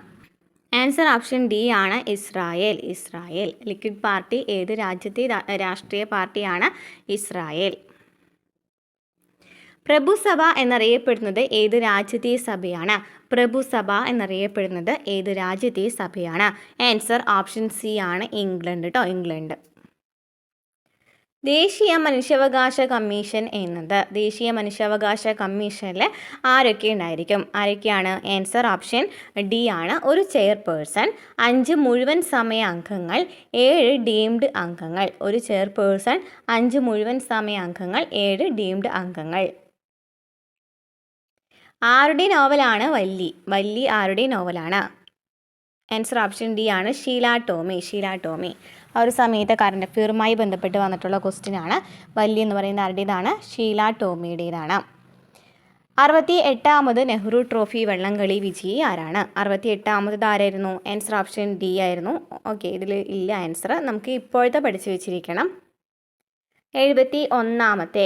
ആൻസർ ഓപ്ഷൻ ഡി ആണ്, ഇസ്രായേൽ. ഇസ്രായേൽ. ലിക്വിഡ് പാർട്ടി ഏത് രാജ്യത്തെ രാഷ്ട്രീയ പാർട്ടിയാണ്? ഇസ്രായേൽ. പ്രഭുസഭ എന്നറിയപ്പെടുന്നത് ഏത് രാജ്യത്തെ സഭയാണ്? പ്രഭുസഭ എന്നറിയപ്പെടുന്നത് ഏത് രാജ്യത്തെ സഭയാണ്? ആൻസർ ഓപ്ഷൻ സി ആണ്, ഇംഗ്ലണ്ട് കേട്ടോ, ഇംഗ്ലണ്ട്. ദേശീയ മനുഷ്യാവകാശ കമ്മീഷൻ എന്നത്, ദേശീയ മനുഷ്യാവകാശ കമ്മീഷനിൽ ആരൊക്കെ ഉണ്ടായിരിക്കും? ആരൊക്കെയാണ്? ആൻസർ ഓപ്ഷൻ ഡി ആണ്, ഒരു ചെയർപേഴ്സൺ, 5 മുഴുവൻ സമയ അംഗങ്ങൾ, 7 ഡീംഡ് അംഗങ്ങൾ. ഒരു ചെയർപേഴ്സൺ, 5 മുഴുവൻ സമയ അംഗങ്ങൾ, 7 ഡീംഡ് അംഗങ്ങൾ. ആരുടെ നോവലാണ് വല്ലി? വല്ലി ആരുടെ നോവലാണ്? ആൻസർ ഓപ്ഷൻ ഡി ആണ്, ഷീല ടോമി. ഷീല ടോമി. ആ ഒരു സമയത്തെ കറണ്ട് അഫെയറുമായി ബന്ധപ്പെട്ട് വന്നിട്ടുള്ള ക്വസ്റ്റ്യൻ ആണ്. വല്ലി എന്ന് പറയുന്ന ആരുടേതാണ്? ഷീല ടോമിയുടേതാണ്. 68ാമത് നെഹ്റു ട്രോഫി വള്ളംകളി വിജയി ആരാണ്? 68ാമത് ആരായിരുന്നു? ആൻസർ ഓപ്ഷൻ ഡി ആയിരുന്നു. ഓക്കെ, ഇതിൽ ഇല്ല ആൻസർ, നമുക്ക് ഇപ്പോഴത്തെ പഠിച്ചു വെച്ചിരിക്കണം. 71ാമത്തെ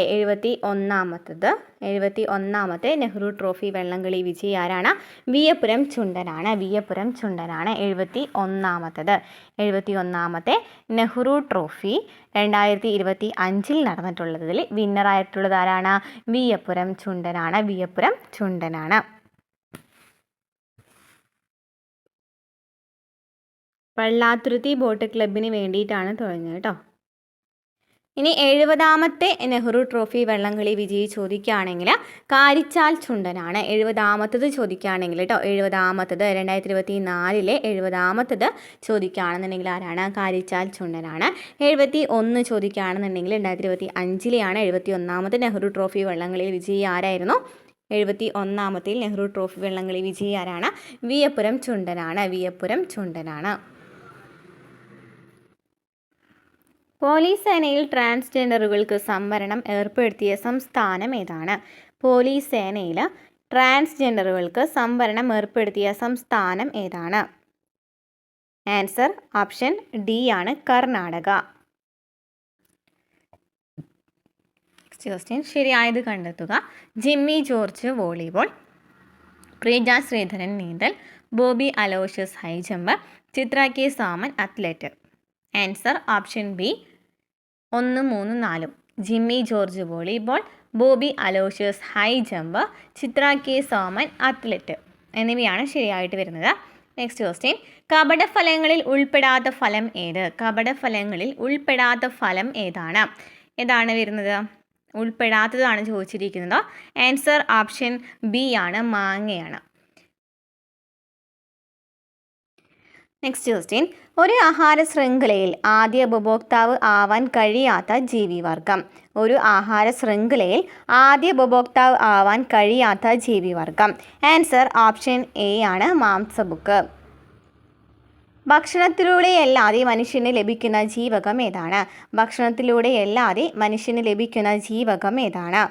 നെഹ്റു ട്രോഫി വള്ളംകളി വിജയി ആരാണ്? വിയപുരം ചുണ്ടനാണ്. വിയപുരം ചുണ്ടനാണ് 71ാമത്തെ നെഹ്റു ട്രോഫി 2025 നടന്നിട്ടുള്ളതിൽ വിന്നറായിട്ടുള്ളത് ആരാണ്? വിയപുരം ചുണ്ടനാണ്. വിയപുരം ചുണ്ടനാണ്. പള്ളാത്തുരുത്തി ബോട്ട് ക്ലബിന് വേണ്ടിയിട്ടാണ് തുടങ്ങിയത് കേട്ടോ. ഇനി 70ാമത്തെ നെഹ്റു ട്രോഫി വള്ളംകളി വിജയി ചോദിക്കുകയാണെങ്കിൽ കാരിച്ചാൽ ചുണ്ടനാണ്. 70ാമത്തത് ചോദിക്കുകയാണെങ്കിൽ കേട്ടോ, 70ാമത്തത് 2024 70ാമത്തത് ചോദിക്കുകയാണെന്നുണ്ടെങ്കിൽ ആരാണ്? കാരിച്ചാൽ ചുണ്ടനാണ്. 71 ചോദിക്കുകയാണെന്നുണ്ടെങ്കിൽ 2025 71ാമത്തെ നെഹ്റു ട്രോഫി വള്ളംകളി വിജയി ആരായിരുന്നു? 71ാമത്തെ നെഹ്റു ട്രോഫി വള്ളംകളി വിജയി ആരാണ്? വിയപുരം ചുണ്ടനാണ്. വിയപുരം ചുണ്ടനാണ്. പോലീസ് സേനയിൽ ട്രാൻസ്ജെൻഡറുകൾക്ക് സംവരണം ഏർപ്പെടുത്തിയ സംസ്ഥാനം ഏതാണ്? പോലീസ് സേനയിൽ ട്രാൻസ്ജെൻഡറുകൾക്ക് സംവരണം ഏർപ്പെടുത്തിയ സംസ്ഥാനം ഏതാണ്? ആൻസർ ഓപ്ഷൻ ഡി ആണ്, കർണാടക. ക്വസ്റ്റ്യൻ ശരിയായത് കണ്ടെത്തുക. ജിമ്മി ജോർജ് വോളിബോൾ, പ്രീജ ശ്രീധരൻ നീന്തൽ, Bobby Aloysius high jump, Chitra K Soman athlete. Answer option B 1, 3, 4. Jimmy George volleyball, Bobby Aloysius high jump, Chitra K Soman athlete എന്നിവയാണ് ശരിയായിട്ട് വരുന്നത്. Next question. കപടഫലങ്ങളിൽ ഉൾപ്പെടാത്ത ഫലം ഏത്? കപടഫലങ്ങളിൽ ഉൾപ്പെടാത്ത ഫലം ഏതാണ്? ഏതാണ് വരുന്നത്? ഉൾപ്പെടാത്തതാണ് ചോദിച്ചിരിക്കുന്നത്. ആൻസർ ഓപ്ഷൻ ബി ആണ്, മാങ്ങയാണ്. Next question. ഒരു ആഹാര ശൃംഖലയിൽ ആദ്യ ഉപഭോക്താവ് ആവാൻ കഴിയാത്ത ജീവിവർഗം. ഒരു ആഹാര ശൃംഖലയിൽ ആദ്യ ഉപഭോക്താവ് ആവാൻ കഴിയാത്ത ജീവിവർഗം. ആൻസർ ഓപ്ഷൻ എ ആണ്, മാംസബുക്ക്. ഭക്ഷണത്തിലൂടെയല്ലാതെ മനുഷ്യന് ലഭിക്കുന്ന ജീവകം ഏതാണ്? ഭക്ഷണത്തിലൂടെയല്ലാതെ മനുഷ്യന് ലഭിക്കുന്ന ജീവകം ഏതാണ്?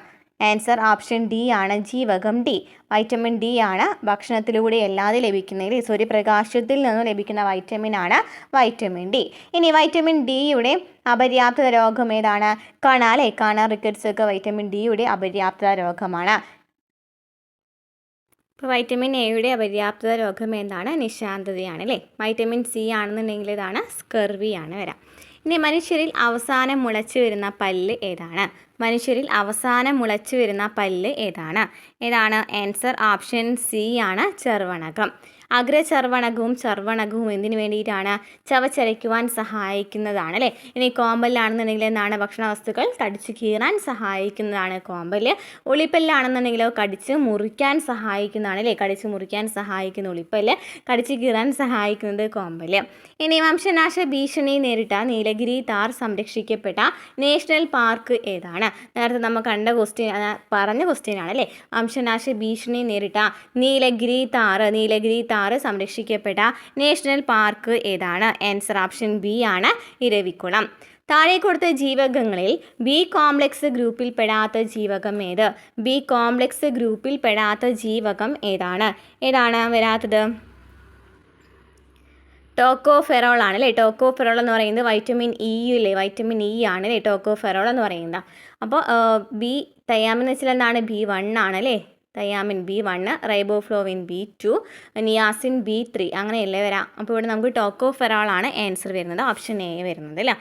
ആൻസർ ഓപ്ഷൻ ഡി ആണ്, ജീവകം ഡി. വൈറ്റമിൻ ഡി ആണ് ഭക്ഷണത്തിലൂടെ അല്ലാതെ ലഭിക്കുന്നതിൽ സൂര്യപ്രകാശത്തിൽ നിന്നും ലഭിക്കുന്ന വൈറ്റമിൻ ആണ് വൈറ്റമിൻ ഡി. ഇനി വൈറ്റമിൻ ഡിയുടെ അപര്യാപ്തത രോഗം ഏതാണ്? കണ അല്ലേ, കണ റിക്കറ്റ്സ് ഒക്കെ വൈറ്റമിൻ ഡിയുടെ അപര്യാപ്തത രോഗമാണ്. ഇപ്പോൾ വൈറ്റമിൻ എയുടെ അപര്യാപ്തത രോഗം എന്താണ്? നിശാന്തതയാണ് അല്ലേ. വൈറ്റമിൻ സി ആണെന്നുണ്ടെങ്കിൽ ഇതാണ് സ്കർവി ആണ് വരാം. ഇനി മനുഷ്യരിൽ അവസാനം മുളച്ചു വരുന്ന പല്ല് ഏതാണ്? മനുഷ്യരിൽ അവസാനം മുളച്ചു വരുന്ന പല്ല് ഏതാണ്? ആൻസർ ഓപ്ഷൻ സി ആണ്, ചെർവണകം. അഗ്രചർവണകവും ചർവണകവും എന്തിനു വേണ്ടിയിട്ടാണ്? ചവച്ചരയ്ക്കുവാൻ സഹായിക്കുന്നതാണ് അല്ലേ. ഇനി കോമ്പല്ലാണെന്നുണ്ടെങ്കിൽ എന്താണ്? ഭക്ഷണ വസ്തുക്കൾ കടിച്ചു കീറാൻ സഹായിക്കുന്നതാണ് കോമ്പല്. ഉളിപ്പല്ലാണെന്നുണ്ടെങ്കിലോ കടിച്ച് മുറിക്കാൻ സഹായിക്കുന്നതാണ് അല്ലേ. കടിച്ച് മുറിക്കാൻ സഹായിക്കുന്ന ഉളിപ്പല്ല്, കടിച്ചു കീറാൻ സഹായിക്കുന്നത് കോമ്പല്. ഇനി വംശനാശ ഭീഷണി നേരിട്ട നീലഗിരി താർ സംരക്ഷിക്കപ്പെട്ട നാഷണൽ പാർക്ക് ഏതാണ്? നേരത്തെ നമ്മൾ കണ്ട പറഞ്ഞ ക്വസ്റ്റ്യൻ ആണ് അല്ലേ. വംശനാശ ഭീഷണി നേരിട്ട നീലഗിരി താർ സംരക്ഷിക്കപ്പെട്ട നാഷണൽ പാർക്ക് ഏതാണ്? ആൻസർ ഓപ്ഷൻ ബി ആണ്, ഇരവിക്കുളം. താഴെ കൊടുത്ത ജീവകങ്ങളിൽ ബി കോംപ്ലക്സ് ഗ്രൂപ്പിൽ പെടാത്ത ജീവകം ഏത്? ബി കോംപ്ലക്സ് ഗ്രൂപ്പിൽ പെടാത്ത ജീവകം ഏതാണ് വരാത്തത്? ടോക്കോഫെറോൾ ആണ് അല്ലേ. ടോക്കോഫെറോൾ എന്ന് പറയുന്നത് വൈറ്റമിൻ വൈറ്റമിൻ ഇ ആണ് അല്ലേ ടോക്കോഫെറോൾ എന്ന് പറയുന്നത്. അപ്പോൾ ബി തയാമിൻ വെച്ചാൽ എന്താണ്? B1 ആണ് അല്ലേ. Thiamine B1, riboflavin B2, niacin B3 അങ്ങനെയല്ലേ വരാം. അപ്പോൾ ഇവിടെ നമുക്ക് ടോക്കോഫെറോൾ ആണ് ആൻസർ വരുന്നത്, ഓപ്ഷൻ എ വരുന്നത് അല്ലേ.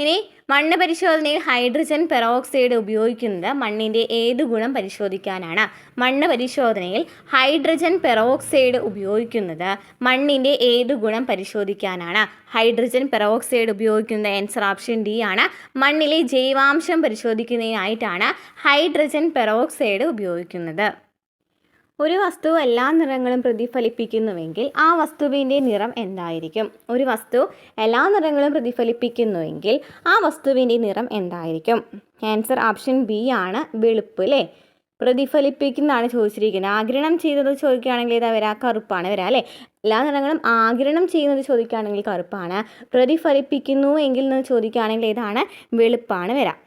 ഇനി മണ്ണ് പരിശോധനയിൽ ഹൈഡ്രജൻ പെറോക്സൈഡ് ഉപയോഗിക്കുന്നത് മണ്ണിൻ്റെ ഏത് ഗുണം പരിശോധിക്കാനാണ്? മണ്ണ് പരിശോധനയിൽ ഹൈഡ്രജൻ പെറോക്സൈഡ് ഉപയോഗിക്കുന്നത് മണ്ണിൻ്റെ ഏത് ഗുണം പരിശോധിക്കാനാണ്? ഹൈഡ്രജൻ പെറോക്സൈഡ് ഉപയോഗിക്കുന്നത് ആൻസർ ഓപ്ഷൻ ഡി ആണ്, മണ്ണിലെ ജൈവാംശം പരിശോധിക്കുന്നതിനായിട്ടാണ് ഹൈഡ്രജൻ പെറോക്സൈഡ് ഉപയോഗിക്കുന്നത്. ഒരു വസ്തു എല്ലാ നിറങ്ങളും പ്രതിഫലിപ്പിക്കുന്നുവെങ്കിൽ ആ വസ്തുവിൻ്റെ നിറം എന്തായിരിക്കും? ഒരു വസ്തു എല്ലാ നിറങ്ങളും പ്രതിഫലിപ്പിക്കുന്നുവെങ്കിൽ ആ വസ്തുവിൻ്റെ നിറം എന്തായിരിക്കും? ആൻസർ ഓപ്ഷൻ ബി ആണ്, വെളുപ്പ് അല്ലേ. പ്രതിഫലിപ്പിക്കുന്നതാണ് ചോദിച്ചിരിക്കുന്നത്. ആഗിരണം ചെയ്യുന്നത് ചോദിക്കുകയാണെങ്കിൽ ഇതാ വരാം, കറുപ്പാണ് വരാം അല്ലേ. എല്ലാ നിറങ്ങളും ആഗിരണം ചെയ്യുന്നത് ചോദിക്കുകയാണെങ്കിൽ കറുപ്പാണ്. പ്രതിഫലിപ്പിക്കുന്നു എങ്കിൽ എന്ന് ചോദിക്കുകയാണെങ്കിൽ ഇതാണ്, വെളുപ്പാണ് വരാം.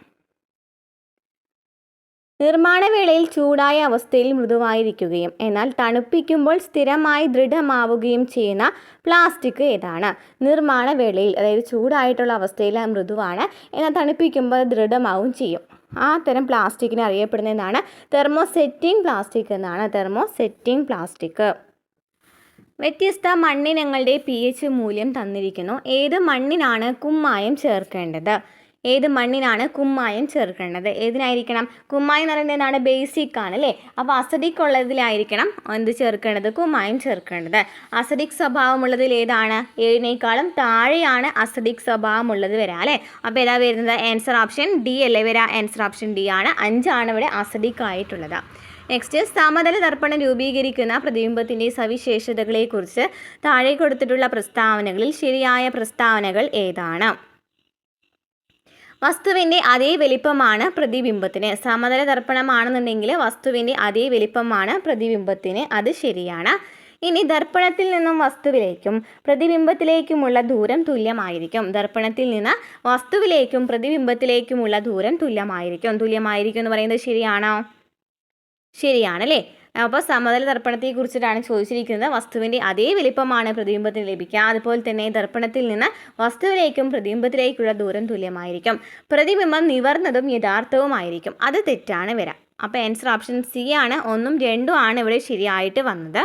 നിർമ്മാണവേളയിൽ ചൂടായ അവസ്ഥയിൽ മൃദുവായിരിക്കുകയും എന്നാൽ തണുപ്പിക്കുമ്പോൾ സ്ഥിരമായി ദൃഢമാവുകയും ചെയ്യുന്ന പ്ലാസ്റ്റിക് ഏതാണ്? നിർമ്മാണവേളയിൽ അതായത് ചൂടായിട്ടുള്ള അവസ്ഥയിൽ മൃദുവാണ്, എന്നാൽ തണുപ്പിക്കുമ്പോൾ ദൃഢമാവും ചെയ്യും. ആ തരം പ്ലാസ്റ്റിക്കിനെ അറിയപ്പെടുന്ന എന്താണ്? തെർമോസെറ്റിംഗ് പ്ലാസ്റ്റിക് എന്നാണ്. Thermosetting plastic. വ്യത്യസ്ത മണ്ണിനങ്ങളുടെ pH മൂല്യം തന്നിരിക്കുന്നു. ഏത് മണ്ണിനാണ് കുമ്മായം ചേർക്കേണ്ടത്? ഏതിനായിരിക്കണം? കുമ്മായം എന്ന് പറയുന്നത് എന്താണ്? ബേസിക് ആണ് അല്ലേ. അപ്പോൾ അസിഡിക് ഉള്ളതിലായിരിക്കണം എന്ത് ചേർക്കേണ്ടത്? കുമ്മായം ചേർക്കേണ്ടത്. അസിഡിക് സ്വഭാവമുള്ളതിൽ ഏതാണ്? 7നേക്കാളും താഴെയാണ് അസിഡിക് സ്വഭാവമുള്ളത് വരാം അല്ലേ. അപ്പോൾ ഏതാ വരുന്നത്? ആൻസർ ഓപ്ഷൻ ഡി അല്ലേ വരാം. ആൻസർ ഓപ്ഷൻ ഡി ആണ്, 5 ആണ് ഇവിടെ അസിഡിക് ആയിട്ടുള്ളത്. നെക്സ്റ്റ്, സമതല ദർപ്പണം രൂപീകരിക്കുന്ന പ്രതിബിംബത്തിൻ്റെ സവിശേഷതകളെക്കുറിച്ച് താഴെ കൊടുത്തിട്ടുള്ള പ്രസ്താവനകളിൽ ശരിയായ പ്രസ്താവനകൾ ഏതാണ്? വസ്തുവിൻ്റെ അതേ വലിപ്പമാണ് പ്രതിബിംബത്തിന്. സമതല ദർപ്പണമാണെന്നുണ്ടെങ്കിൽ വസ്തുവിൻ്റെ അതേ വലിപ്പമാണ് പ്രതിബിംബത്തിന്, അത് ശരിയാണ്. ഇനി ദർപ്പണത്തിൽ നിന്നും വസ്തുവിലേക്കും പ്രതിബിംബത്തിലേക്കുമുള്ള ദൂരം തുല്യമായിരിക്കും. ദർപ്പണത്തിൽ നിന്ന് വസ്തുവിലേക്കും പ്രതിബിംബത്തിലേക്കുമുള്ള ദൂരം തുല്യമായിരിക്കും എന്ന് പറയുന്നത് ശരിയാണോ? ശരിയാണല്ലേ. അപ്പോൾ സമതല ദർപ്പണത്തെക്കുറിച്ചിട്ടാണ് ചോദിച്ചിരിക്കുന്നത്. വസ്തുവിൻ്റെ അതേ വലിപ്പമാണ് പ്രതിബിംബത്തിന് ലഭിക്കുക. അതുപോലെ തന്നെ ദർപ്പണത്തിൽ നിന്ന് വസ്തുവിലേക്കും പ്രതിബിംബത്തിലേക്കുള്ള ദൂരം തുല്യമായിരിക്കും. പ്രതിബിംബം നിവർന്നതും യഥാർത്ഥവുമായിരിക്കും, അത് തെറ്റാണ് വരാം. അപ്പോൾ ആൻസർ ഓപ്ഷൻ സി ആണ്, 1ഉം 2ഉം ആണ് ഇവിടെ ശരിയായിട്ട് വന്നത്.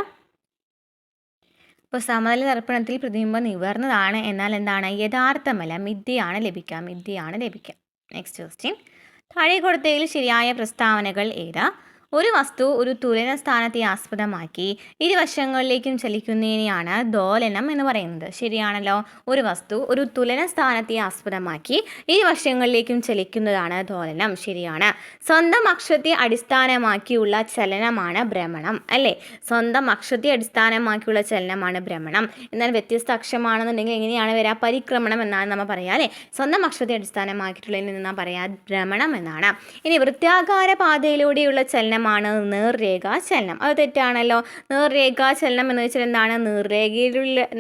അപ്പോൾ സമതല ദർപ്പണത്തിൽ പ്രതിബിംബം നിവർന്നതാണ്, എന്നാൽ എന്താണ്? യഥാർത്ഥമല്ല, മിഥ്യയാണ് ലഭിക്കുക. നെക്സ്റ്റ് ക്വസ്റ്റ്യൻ, താഴെ കൊടുത്തതിൽ ശരിയായ പ്രസ്താവനകൾ ഏതാ? ഒരു വസ്തു ഒരു തുലന സ്ഥാനത്തെ ആസ്പദമാക്കി ഇരുവശങ്ങളിലേക്കും ചലിക്കുന്നതിനെയാണ് ദോലനം എന്ന് പറയുന്നത്. ശരിയാണല്ലോ. ഒരു വസ്തു ഒരു തുലന സ്ഥാനത്തെ ആസ്പദമാക്കി ഇരുവശങ്ങളിലേക്കും ചലിക്കുന്നതാണ് ദോലനം. ശരിയാണ്. സ്വന്തം അക്ഷത്തെ അടിസ്ഥാനമാക്കിയുള്ള ചലനമാണ് ഭ്രമണം അല്ലേ. സ്വന്തം അക്ഷത്തെ അടിസ്ഥാനമാക്കിയുള്ള ചലനമാണ് ഭ്രമണം. എന്നാൽ വ്യത്യസ്ത അക്ഷമാണെന്നുണ്ടെങ്കിൽ എങ്ങനെയാണ് വരിക? പരിക്രമണം എന്നാണ് നമ്മൾ പറയുക അല്ലേ. സ്വന്തം അക്ഷത്തെ അടിസ്ഥാനമാക്കിയിട്ടുള്ളതിൽ നിന്ന് പറയാ ഭ്രമണം എന്നാണ്. ഇനി വൃത്താകാര പാതയിലൂടെയുള്ള ചലനം ചലനമാണ് നേർരേഖാചലനം. അത് തെറ്റാണല്ലോ. നേർരേഖാചലനം എന്ന് വെച്ചാൽ എന്താണ്?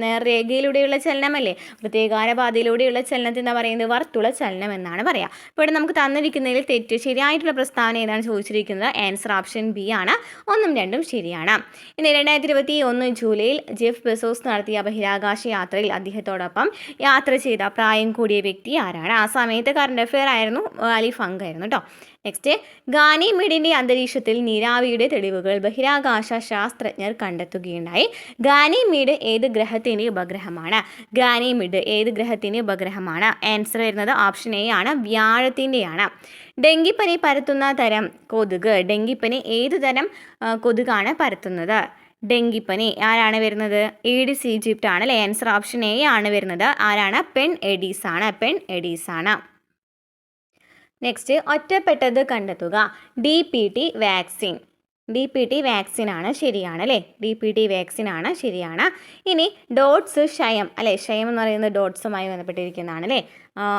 നേർരേഖയിലൂടെയുള്ള ചലനമല്ലേ. വൃത്താകാരപാതയിലൂടെയുള്ള ചലനത്തെ എന്താ പറയുന്നത്? വർത്തുള ചലനം എന്നാണ് പറയുക. അപ്പോൾ ഇവിടെ നമുക്ക് തന്നിരിക്കുന്നതിൽ തെറ്റ് ശരിയായിട്ടുള്ള പ്രസ്താവന ഏതാണ് ചോദിച്ചിരിക്കുന്നത്? ആൻസർ ഓപ്ഷൻ ബി ആണ്. 1ഉം 2ഉം ശരിയാണ്. ഇനി 2021 ജൂലൈയിൽ ജെഫ് ബെസോസ് നടത്തിയ ബഹിരാകാശ യാത്രയിൽ അദ്ദേഹത്തോടൊപ്പം യാത്ര ചെയ്ത പ്രായം കൂടിയ വ്യക്തി ആരാണ്? ആ സമയത്ത് കറണ്ട് അഫെയർ ആയിരുന്നു, അലി ഫങ്ക് ആയിരുന്നു കേട്ടോ. നെക്സ്റ്റ്, ഗാനിമീഡിൻ്റെ അന്തരീക്ഷത്തിൽ നീരാവിയുടെ തെളിവുകൾ ബഹിരാകാശ ശാസ്ത്രജ്ഞർ കണ്ടെത്തുകയുണ്ടായി. ഗാനിമീഡ് ഏത് ഗ്രഹത്തിൻ്റെ ഉപഗ്രഹമാണ്? ഗാനിമീഡ് ഏത് ഗ്രഹത്തിൻ്റെ ഉപഗ്രഹമാണ്? ആൻസർ വരുന്നത് ഓപ്ഷൻ എ ആണ്, വ്യാഴത്തിൻ്റെയാണ്. ഡെങ്കിപ്പനി പരത്തുന്ന തരം കൊതുക്. ഡെങ്കിപ്പനി ഏത് തരം കൊതുകാണ് പരത്തുന്നത്? ഡെങ്കിപ്പനി ആരാണ് വരുന്നത്? ഈഡിസ് ഈജിപ്റ്റ് ആണ് അല്ലേ. ആൻസർ ഓപ്ഷൻ എ ആണ് വരുന്നത്. ആരാണ്? പെൺ എഡീസ് ആണ്. പെൺ എഡീസ് ആണ്. നെക്സ്റ്റ്, ഒറ്റപ്പെട്ടത് കണ്ടെത്തുക. DPT vaccine. DPT വാക്സിൻ ആണ് ശരിയാണ് അല്ലേ. DPT വാക്സിൻ ആണ് ശരിയാണ്. ഇനി ഡോട്ട്സ് ക്ഷയം അല്ലേ. ക്ഷയം എന്ന് പറയുന്നത് ഡോട്ട്സുമായി ബന്ധപ്പെട്ടിരിക്കുന്നതാണ് അല്ലേ.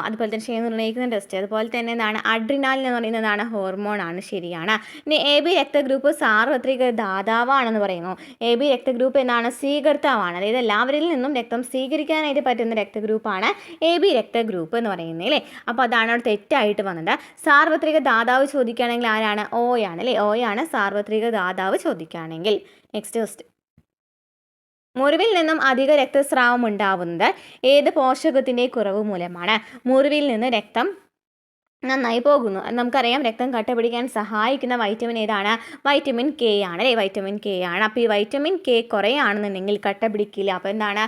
അതുപോലെ തന്നെ ക്ഷയം നിർണ്ണയിക്കുന്ന ടെസ്റ്റ്. അതുപോലെ തന്നെ എന്താണ്? അഡ്രിനാലിൻ എന്ന് പറയുന്നതാണ് ഹോർമോൺ ആണ് ശരിയാണ്. ഇനി AB രക്തഗ്രൂപ്പ് സാർവത്രിക ദാതാവാണെന്ന് പറയുന്നു. AB രക്തഗ്രൂപ്പ് എന്താണ്? സ്വീകർത്താവാണ്. അതായത് എല്ലാവരിൽ നിന്നും രക്തം സ്വീകരിക്കാനായിട്ട് പറ്റുന്ന രക്തഗ്രൂപ്പാണ് AB രക്തഗ്രൂപ്പ് എന്ന് പറയുന്നത് അല്ലേ. അപ്പോൾ അതാണ് അവിടെ തെറ്റായിട്ട് വന്നത്. സാർവത്രിക ദാതാവ് ചോദിക്കുകയാണെങ്കിൽ ആരാണ്? O ആണ് അല്ലേ. O ആണ് സാർവത്രിക ദാതാവ് ചോദിക്കുകയാണെങ്കിൽ. നെക്സ്റ്റ്, മുറിവിൽ നിന്നും അധിക രക്തസ്രാവം ഉണ്ടാവുന്നത് ഏത് പോഷകത്തിൻ്റെ കുറവ് മൂലമാണ്? മുറിവിൽ നിന്ന് രക്തം നന്നായി പോകുന്നു. നമുക്കറിയാം രക്തം കട്ട പിടിക്കാൻ സഹായിക്കുന്ന വൈറ്റമിൻ ഏതാണ്? വൈറ്റമിൻ കെ ആണ് അല്ലേ. വൈറ്റമിൻ കെ ആണ്. അപ്പോൾ ഈ വൈറ്റമിൻ കെ കുറയാണെന്നുണ്ടെങ്കിൽ കട്ട പിടിക്കില്ല. അപ്പോൾ എന്താണ്?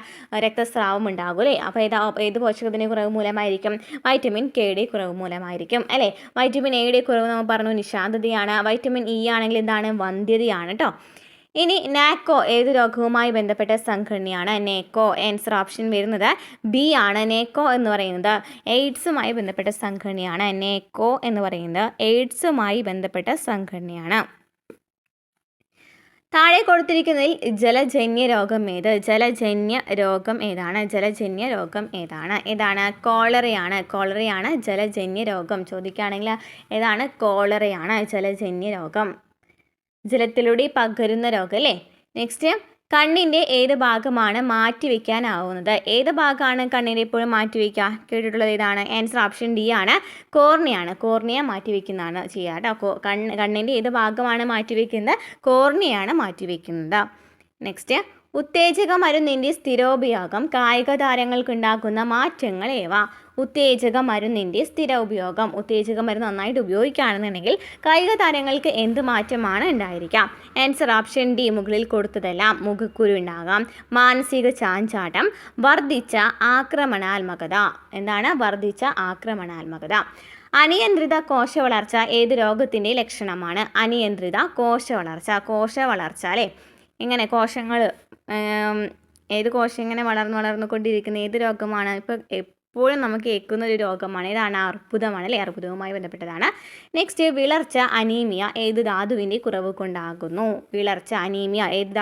രക്തസ്രാവം ഉണ്ടാകും അല്ലേ. അപ്പോൾ ഏത് പോഷകത്തിൻ്റെ കുറവ് മൂലമായിരിക്കും? വൈറ്റമിൻ കെയുടെ കുറവ് മൂലമായിരിക്കും അല്ലേ. വൈറ്റമിൻ എയുടെ കുറവ് നമ്മൾ പറഞ്ഞു നിശാന്തതയാണ്. വൈറ്റമിൻ ഇ ആണെങ്കിൽ എന്താണ്? വന്ധ്യതയാണ് കേട്ടോ. ഇനി നാക്കോ ഏത് രോഗവുമായി ബന്ധപ്പെട്ട സംഘടനയാണ്? നേക്കോ. ആൻസർ ഓപ്ഷൻ വരുന്നത് ബി ആണ്. നേക്കോ എന്ന് പറയുന്നത് എയ്ഡ്സുമായി ബന്ധപ്പെട്ട സംഘടനയാണ്. നേക്കോ എന്ന് പറയുന്നത് എയ്ഡ്സുമായി ബന്ധപ്പെട്ട സംഘടനയാണ്. താഴെ കൊടുത്തിരിക്കുന്നതിൽ ജലജന്യ രോഗം ഏത്? ജലജന്യ രോഗം ഏതാണ്? ജലജന്യ രോഗം ഏതാണ്? ഏതാണ്? കോളറയാണ്. കോളറയാണ് ജലജന്യ രോഗം. ചോദിക്കുകയാണെങ്കിൽ ഏതാണ്? കോളറയാണ് ജലജന്യ രോഗം. ജലത്തിലൂടെ പകരുന്ന രോഗം അല്ലേ. നെക്സ്റ്റ്, കണ്ണിൻ്റെ ഏത് ഭാഗമാണ് മാറ്റിവെക്കാനാവുന്നത്? ഏത് ഭാഗമാണ് കണ്ണിൻ്റെ എപ്പോഴും മാറ്റിവെക്കുക? കേട്ടിട്ടുള്ളത് ഏതാണ്? ആൻസർ ഓപ്ഷൻ ഡി ആണ്. കോർണിയാണ്. കോർണിയ മാറ്റിവെക്കുന്നതാണ് ചെയ്യുക കേട്ടോ. കണ്ണിൻ്റെ ഏത് ഭാഗമാണ് മാറ്റിവെക്കുന്നത്? കോർണിയാണ് മാറ്റിവെക്കുന്നത്. നെക്സ്റ്റ്, ഉത്തേജക മരുന്നിൻ്റെ സ്ഥിരോപയോഗം കായിക താരങ്ങൾക്കുണ്ടാക്കുന്ന മാറ്റങ്ങൾ ഏവ? ഉത്തേജക മരുന്നിൻ്റെ സ്ഥിര ഉപയോഗം. ഉത്തേജക മരുന്ന് നന്നായിട്ട് ഉപയോഗിക്കുകയാണെന്നുണ്ടെങ്കിൽ കായിക താരങ്ങൾക്ക് എന്ത് മാറ്റമാണ് ഉണ്ടായിരിക്കാം? ആൻസർ ഓപ്ഷൻ ഡി, മുകളിൽ കൊടുത്തതെല്ലാം. മുഖക്കുരു ഉണ്ടാകാം, മാനസിക ചാഞ്ചാട്ടം, വർദ്ധിച്ച ആക്രമണാത്മകത. എന്താണ്? വർദ്ധിച്ച ആക്രമണാത്മകത. അനിയന്ത്രിത കോശവളർച്ച ഏത് രോഗത്തിൻ്റെ ലക്ഷണമാണ്? അനിയന്ത്രിത കോശവളർച്ച. കോശവളർച്ച അല്ലേ. ഇങ്ങനെ കോശങ്ങൾ ഏത് കോശം ഇങ്ങനെ വളർന്നുകൊണ്ടിരിക്കുന്ന ഏത് രോഗമാണ്? ഇപ്പോൾ എപ്പോഴും നമുക്ക് കേൾക്കുന്ന ഒരു രോഗമാണ്. ഇതാണ് അർബുദമാണ് അല്ലേ. അർബുദവുമായി ബന്ധപ്പെട്ടതാണ്. നെക്സ്റ്റ്, വിളർച്ച അനീമിയ ഏത് ധാതുവിൻ്റെ കുറവ് കൊണ്ടാകുന്നു? വിളർച്ച അനീമിയ ഏത്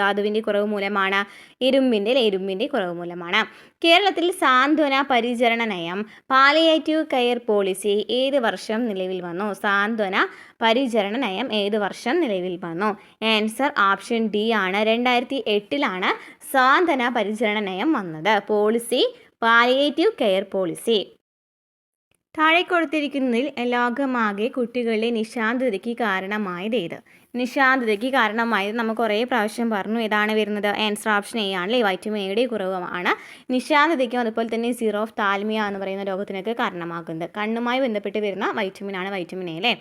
ധാതുവിൻ്റെ കുറവ് മൂലമാണ്? ഇരുമ്പിൻ്റെ കുറവ് മൂലമാണ്. കേരളത്തിൽ സാന്ത്വന പരിചരണ നയം പാലിയേറ്റീവ് കെയർ പോളിസി ഏത് വർഷം നിലവിൽ വന്നു? സാന്ത്വന പരിചരണ നയം ഏത് വർഷം നിലവിൽ വന്നു? ആൻസർ ഓപ്ഷൻ ഡി ആണ്. 2008 സാന്ത്വന പരിചരണ നയം വന്നത്. Policy palliative care policy. താഴെ കൊടുത്തിരിക്കുന്നതിൽ ലോകമാകെ കുട്ടികളുടെ നിശാന്തതയ്ക്ക് കാരണമായത് ഏത്? നിശാന്തതയ്ക്ക് കാരണമായത് നമുക്ക് കുറേ പ്രാവശ്യം പറഞ്ഞു. ഏതാണ് വരുന്നത്? ആൻസർ ഓപ്ഷൻ എ ആണ്. വൈറ്റമിൻ എയുടെ കുറവാണ് നിശാന്തതയ്ക്കും അതുപോലെ തന്നെ സീറോ ഓഫ് താൽമിയ എന്ന് പറയുന്ന രോഗത്തിനൊക്കെ കാരണമാകുന്നത്. കണ്ണുമായി ബന്ധപ്പെട്ട് വരുന്ന വൈറ്റമിനാണ് വൈറ്റമിൻ എ അല്ലേ.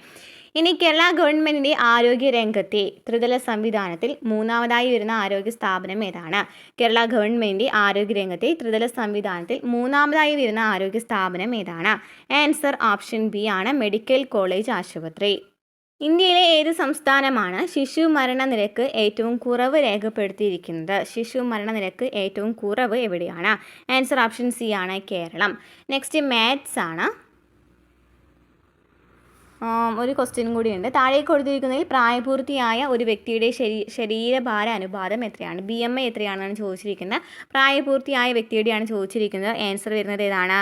ഇനി കേരള ഗവൺമെൻറ്റിൻ്റെ ആരോഗ്യ രംഗത്തെ ത്രിതല സംവിധാനത്തിൽ മൂന്നാമതായി വരുന്ന ആരോഗ്യ സ്ഥാപനം ഏതാണ്? കേരള ഗവൺമെൻറ് ആരോഗ്യ രംഗത്തെ ത്രിതല സംവിധാനത്തിൽ മൂന്നാമതായി വരുന്ന ആരോഗ്യ സ്ഥാപനം ഏതാണ്? ആൻസർ ഓപ്ഷൻ ബി ആണ്. മെഡിക്കൽ കോളേജ് ആശുപത്രി. ഇന്ത്യയിലെ ഏത് സംസ്ഥാനമാണ് ശിശു മരണനിരക്ക് ഏറ്റവും കുറവ് രേഖപ്പെടുത്തിയിരിക്കുന്നത്? ശിശു മരണനിരക്ക് ഏറ്റവും കുറവ് എവിടെയാണ്? ആൻസർ ഓപ്ഷൻ സി ആണ്, കേരളം. നെക്സ്റ്റ് മാത്സ് ആണ്. ഒരു ക്വസ്റ്റ്യൻ കൂടിയുണ്ട്. താഴെ കൊടുത്തിരിക്കുന്നതിൽ പ്രായപൂർത്തിയായ ഒരു വ്യക്തിയുടെ ശരീരഭാര അനുപാതം എത്രയാണ്? BMI എത്രയാണെന്നാണ് ചോദിച്ചിരിക്കുന്നത്. പ്രായപൂർത്തിയായ വ്യക്തിയുടെയാണ് ചോദിച്ചിരിക്കുന്നത്. ആൻസർ വരുന്നത് ഏതാണ്?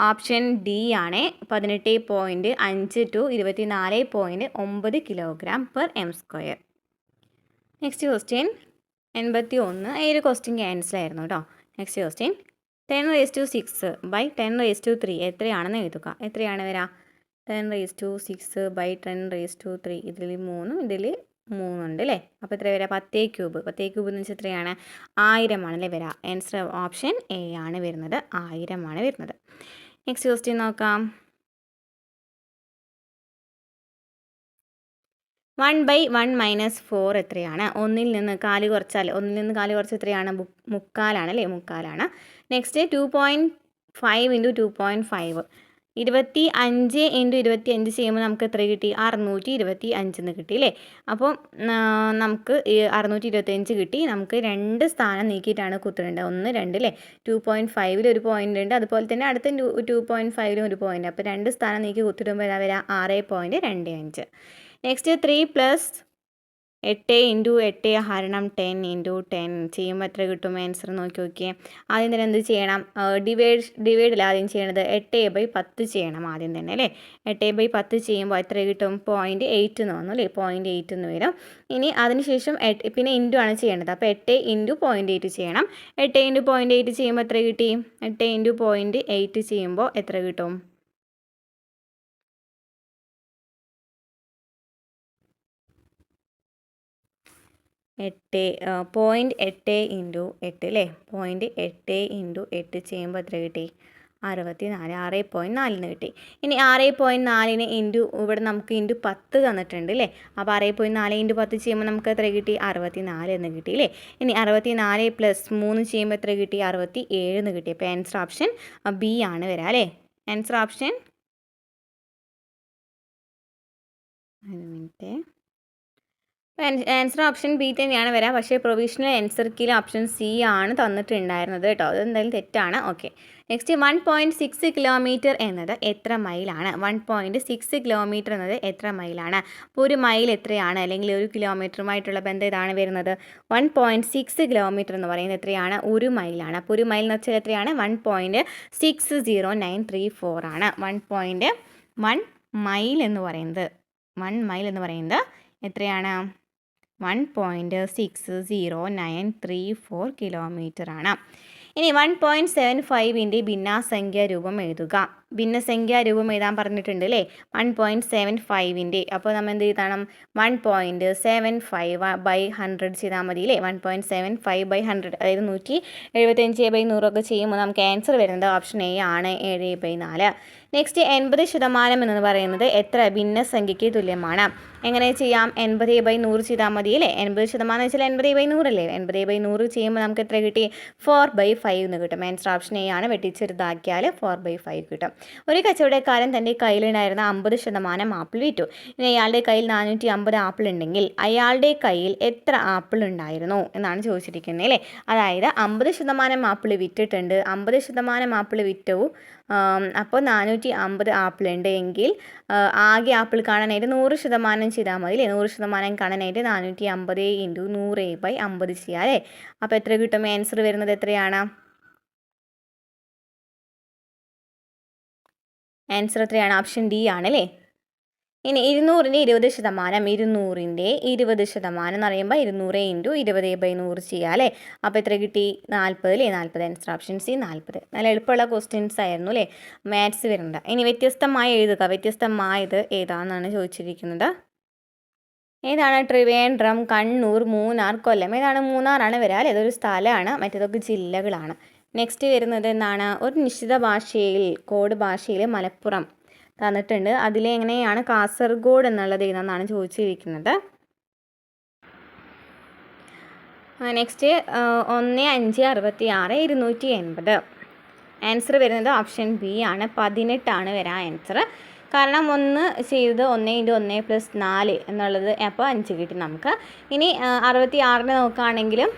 ഓപ്ഷൻ D ആണ്. 18.5 to 24.9 kg/m². Next question 81. ഈ ഒരു ക്വസ്റ്റ്യൻ ക്യാൻസൽ ആയിരുന്നു കേട്ടോ. നെക്സ്റ്റ് ക്വസ്റ്റ്യൻ 10⁻6/10⁻3 എത്രയാണെന്ന് എഴുതുക. എത്രയാണ് വരിക? 10⁻6/10⁻3. ഇതിൽ 3 ഇതിൽ 3 ഉണ്ട് അല്ലേ. അപ്പോൾ എത്ര വരിക? 10³ 10³ എന്ന് വെച്ചാൽ എത്രയാണ്? 1000 ആണല്ലേ വരിക. ആൻസർ ഓപ്ഷൻ A ആണ് വരുന്നത്. 1000 ആണ് വരുന്നത്. നെക്സ്റ്റ് ക്വസ്റ്റ്യൻ നോക്കാം. 1/1 - 4 എത്രയാണ്? ഒന്നിൽ നിന്ന് കാല് കുറച്ചാൽ എത്രയാണ്? 3/4 അല്ലേ. 3/4. നെക്സ്റ്റ് 2.5 × 2.5 25 × 25 ചെയ്യുമ്പോൾ നമുക്ക് എത്ര കിട്ടി? 625 എന്ന് കിട്ടി അല്ലേ. അപ്പോൾ നമുക്ക് 625 കിട്ടി. നമുക്ക് 2 സ്ഥാനം നീക്കിയിട്ടാണ് കുത്തിടേണ്ടത്. 1 2 അല്ലേ. 2.5 ഒരു പോയിന്റ് ഉണ്ട്. അതുപോലെ തന്നെ അടുത്ത 2.5 ഒരു പോയിന്റ്. അപ്പോൾ 2 സ്ഥാനം നീക്കി കുത്തിടുമ്പോൾ ഏതാ വരിക? 6.25. നെക്സ്റ്റ് 3 + 8 × 8 ഹരണം 10 × 10 ചെയ്യുമ്പോൾ എത്ര കിട്ടും? ആൻസർ നോക്കിയേ. ആദ്യം തന്നെ എന്ത് ചെയ്യണം? ഡിവൈഡിൽ ആദ്യം ചെയ്യണത് 8/10 ചെയ്യണം ആദ്യം തന്നെ അല്ലേ. 8/10 ചെയ്യുമ്പോൾ എത്ര കിട്ടും? 0.8 എന്ന് വന്നു അല്ലേ. 0.8 എന്ന് വരും. ഇനി അതിനുശേഷം പിന്നെ ഇൻറ്റു ആണ് ചെയ്യേണ്ടത്. അപ്പോൾ 8 × 0.8 ചെയ്യണം. 8 × 0.8 ചെയ്യുമ്പോൾ എത്ര കിട്ടി? 8 × 0.8 ചെയ്യുമ്പോൾ എത്ര കിട്ടും? 0.8 × 8 അല്ലേ. 0.8 × 8 ചെയ്യുമ്പോൾ എത്ര കിട്ടി? 64. 6.4 എന്ന് കിട്ടി. ഇനി 6.4 ഇൻറ്റു ഇവിടെ നമുക്ക് ഇൻറ്റു 10 തന്നിട്ടുണ്ട് അല്ലേ. അപ്പോൾ 6.4 × 10 ചെയ്യുമ്പോൾ നമുക്ക് എത്ര കിട്ടി? 64 എന്ന് കിട്ടി അല്ലേ. ഇനി 64 + 3 ചെയ്യുമ്പോൾ എത്ര കിട്ടി? 67 എന്ന് കിട്ടി. അപ്പോൾ ആൻസർ ഓപ്ഷൻ B ആണ് വരിക അല്ലേ. Answer option answer option B തന്നെയാണ് വരിക. പക്ഷേ പ്രൊവിഷണൽ ആൻസർ കീയിൽ ഓപ്ഷൻ C ആണ് തന്നിട്ടുണ്ടായിരുന്നത് കേട്ടോ. അതെന്തായാലും തെറ്റാണ്. ഓക്കെ. നെക്സ്റ്റ് 1.6 കിലോമീറ്റർ എന്നത് എത്ര മൈലാണ്? 1.6 കിലോമീറ്റർ എന്നത് എത്ര മൈലാണ്? അപ്പോൾ ഒരു മൈൽ എത്രയാണ്? അല്ലെങ്കിൽ ഒരു കിലോമീറ്ററുമായിട്ടുള്ള ബന്ധം ഏതാണ് വരുന്നത്? 1.6 കിലോമീറ്റർ എന്ന് പറയുന്നത് എത്രയാണ്? ഒരു മൈലാണ്. അപ്പോൾ ഒരു മൈൽ എന്ന് വെച്ചാൽ എത്രയാണ്? 1.60934 ആണ്. 1 മൈൽ എന്ന് പറയുന്നത് എത്രയാണ്? 1.60934 കിലോമീറ്റർ ആണ്. ഇനി 1.75ൻ്റെ ഭിന്നസംഖ്യാ രൂപം എഴുതുക. ഭിന്നസംഖ്യാ രൂപം എഴുതാൻ പറഞ്ഞിട്ടുണ്ട് അല്ലേ. 1.75ൻ്റെ അപ്പോൾ നമ്മൾ എന്ത് ചെയ്യണം? 1.75/100 ചെയ്താൽ മതി അല്ലേ. 1.75/100 അതായത് 175/100 ഒക്കെ ചെയ്യുമ്പോൾ നമുക്ക് ആൻസർ വരുന്നത് ഓപ്ഷൻ A ആണ്. 7/4. നെക്സ്റ്റ് 80% എന്ന് പറയുന്നത് എത്ര ഭിന്നസംഖ്യയ്ക്ക് തുല്യമാണ്? എങ്ങനെ ചെയ്യാം? 80/100 ചെയ്താൽ മതി അല്ലേ. 80% വെച്ചാൽ 80/100 അല്ലേ. 80/100 ചെയ്യുമ്പോൾ നമുക്ക് എത്ര കിട്ടി? 4/5 എന്ന് കിട്ടും. ആൻസർ ഓപ്ഷൻ A ആണ്. വെട്ടിച്ചെറുതാക്കിയാൽ 4/5 കിട്ടും. ഒരു കച്ചവടക്കാരൻ തൻ്റെ കയ്യിലുണ്ടായിരുന്ന 50% ആപ്പിൾ വിറ്റു. ഇനി അയാളുടെ കയ്യിൽ 450 ആപ്പിൾ ഉണ്ടെങ്കിൽ അയാളുടെ കയ്യിൽ എത്ര ആപ്പിൾ ഉണ്ടായിരുന്നു എന്നാണ് ചോദിച്ചിരിക്കുന്നത് അല്ലേ. അതായത് 50% ആപ്പിൾ വിറ്റിട്ടുണ്ട്. 50% ആപ്പിൾ വിറ്റു. അപ്പോൾ 450 ആപ്പിൾ ഉണ്ട് എങ്കിൽ ആകെ ആപ്പിൾ കാണാനായിട്ട് 100% ചെയ്താൽ മതി അല്ലേ. 100% കാണാനായിട്ട് 450 × 100/50 ചെയ്യാം അല്ലേ. അപ്പോൾ എത്ര കിട്ടും? ആൻസർ വരുന്നത് എത്രയാണ്? ആൻസർ എത്രയാണ്? ഓപ്ഷൻ D ആണല്ലേ. ഇനി 200ൻ്റെ 20%. 200ൻ്റെ 20% എന്ന് പറയുമ്പോൾ 200 × 20/100 ചെയ്യാം അല്ലേ. അപ്പോൾ എത്ര കിട്ടി? 40 അല്ലേ. 40. Answer option C 40. നല്ല എളുപ്പമുള്ള ക്വസ്റ്റ്യൻസ് ആയിരുന്നു അല്ലേ. മാത്സ് വരുന്നുണ്ട്. ഇനി വ്യത്യസ്തമായി എഴുതുക. വ്യത്യസ്തമായത് ഏതാണെന്നാണ് ചോദിച്ചിരിക്കുന്നത്. ഏതാണ്? ട്രിവാൻഡ്രം, കണ്ണൂർ, മൂന്നാർ, കൊല്ലം. ഏതാണ്? മൂന്നാറാണ് വരിക അല്ലേ. ഇതൊരു സ്ഥലമാണ്. മറ്റേതൊക്കെ ജില്ലകളാണ്. നെക്സ്റ്റ് വരുന്നത് എന്താണ്? ഒരു നിശ്ചിത ഭാഷയിൽ കോഡ് ഭാഷയിൽ മലപ്പുറം തന്നിട്ടുണ്ട്. അതിലെങ്ങനെയാണ് കാസർഗോഡ് എന്നുള്ളത് ഏതാണെന്നാണ് ചോദിച്ചിരിക്കുന്നത്. നെക്സ്റ്റ് 1/5 = 280. ആൻസർ വരുന്നത് ഓപ്ഷൻ B ആണ്. 18 ആണ് വരാൻ ആൻസർ. കാരണം 1 ചെയ്തത് 1 × 1 + 4 എന്നുള്ളത് അപ്പോൾ 5 കിട്ടി നമുക്ക്. ഇനി 66 നോക്കുകയാണെങ്കിലും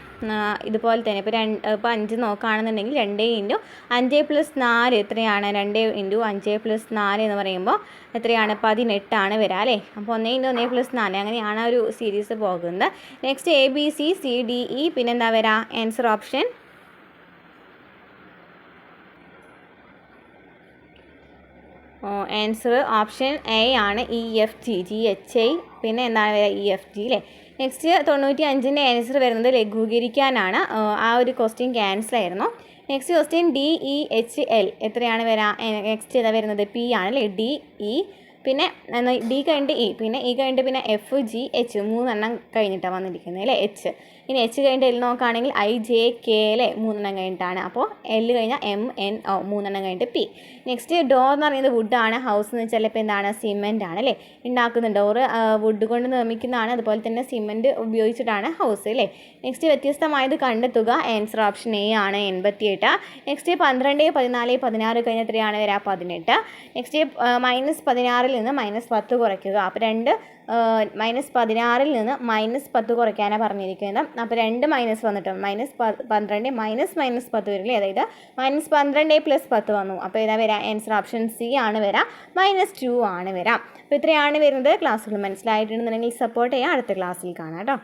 ഇതുപോലെ തന്നെ ഇപ്പോൾ 5 നോക്കുകയാണെന്നുണ്ടെങ്കിൽ 2 × 5 + 4 എത്രയാണ്? 2 × 5 + 4 എന്ന് പറയുമ്പോൾ എത്രയാണ്? 18 ആണ് വരിക അല്ലേ. അപ്പോൾ 1 × 1 + 4 അങ്ങനെയാണ് ഒരു സീരീസ് പോകുന്നത്. നെക്സ്റ്റ് ABCCDE പിന്നെ എന്താ വരിക? Answer option answer option A ആണ്. EFG GHI പിന്നെ എന്താണ് വരിക? EFG അല്ലേ. നെക്സ്റ്റ് 95ൻ്റെ ആൻസർ വരുന്നത് ലഘൂകരിക്കാനാണ്. ആ ഒരു ക്വസ്റ്റ്യൻ ക്യാൻസൽ ആയിരുന്നു. നെക്സ്റ്റ് ക്വസ്റ്റ്യൻ DEHL എത്രയാണ് വരിക? നെക്സ്റ്റ് ഏതാ വരുന്നത്? P ആണല്ലേ. DE പിന്നെ D കഴിഞ്ഞിട്ട് E പിന്നെ E കഴിഞ്ഞിട്ട് പിന്നെ FGH 3 കഴിഞ്ഞിട്ടാണ് വന്നിരിക്കുന്നത് അല്ലേ. H ഇനി H കഴിഞ്ഞിട്ട് L നോക്കുകയാണെങ്കിൽ IJK അല്ലേ 3 കഴിഞ്ഞിട്ടാണ്. അപ്പോൾ L കഴിഞ്ഞാൽ MNO 3 കഴിഞ്ഞിട്ട് P. നെക്സ്റ്റ് ഡോർ എന്ന് പറയുന്നത് വുഡാണ്. ഹൗസ് എന്ന് വെച്ചാൽ ഇപ്പോൾ എന്താണ്? സിമെൻ്റ് ആണ് അല്ലേ ഉണ്ടാക്കുന്നത്. ഡോറ് വുഡ് കൊണ്ട് നിർമ്മിക്കുന്നതാണ്. അതുപോലെ തന്നെ സിമെൻറ്റ് ഉപയോഗിച്ചിട്ടാണ് ഹൗസ് അല്ലേ. നെക്സ്റ്റ് വ്യത്യസ്തമായത് കണ്ടെത്തുക. ആൻസർ ഓപ്ഷൻ എ ആണ് 88. നെക്സ്റ്റ് 12, 14, 16 കഴിഞ്ഞ എത്രയാണ് വരിക? 18. നെക്സ്റ്റ് -16 നിന്ന് -10 കുറയ്ക്കുക. അപ്പോൾ -16 നിന്ന് -10 കുറയ്ക്കാനാണ് പറഞ്ഞിരിക്കുന്നത്. അപ്പോൾ 2 മൈനസ് വന്നിട്ട് -12 -10 വരില്ലേ. അതായത് -12 + 10 വന്നു. അപ്പോൾ ഏതാ വരിക? ആൻസർ ഓപ്ഷൻ സി ആണ് വരിക. -2 ആണ് വരിക. അപ്പോൾ ഇത്രയാണ് വരുന്നത്. ക്ലാസ്സുകൾ മനസ്സിലായിട്ടുണ്ടെന്നുണ്ടെങ്കിൽ സപ്പോർട്ട് ചെയ്യാം. അടുത്ത ക്ലാസ്സിൽ കാണാം കേട്ടോ.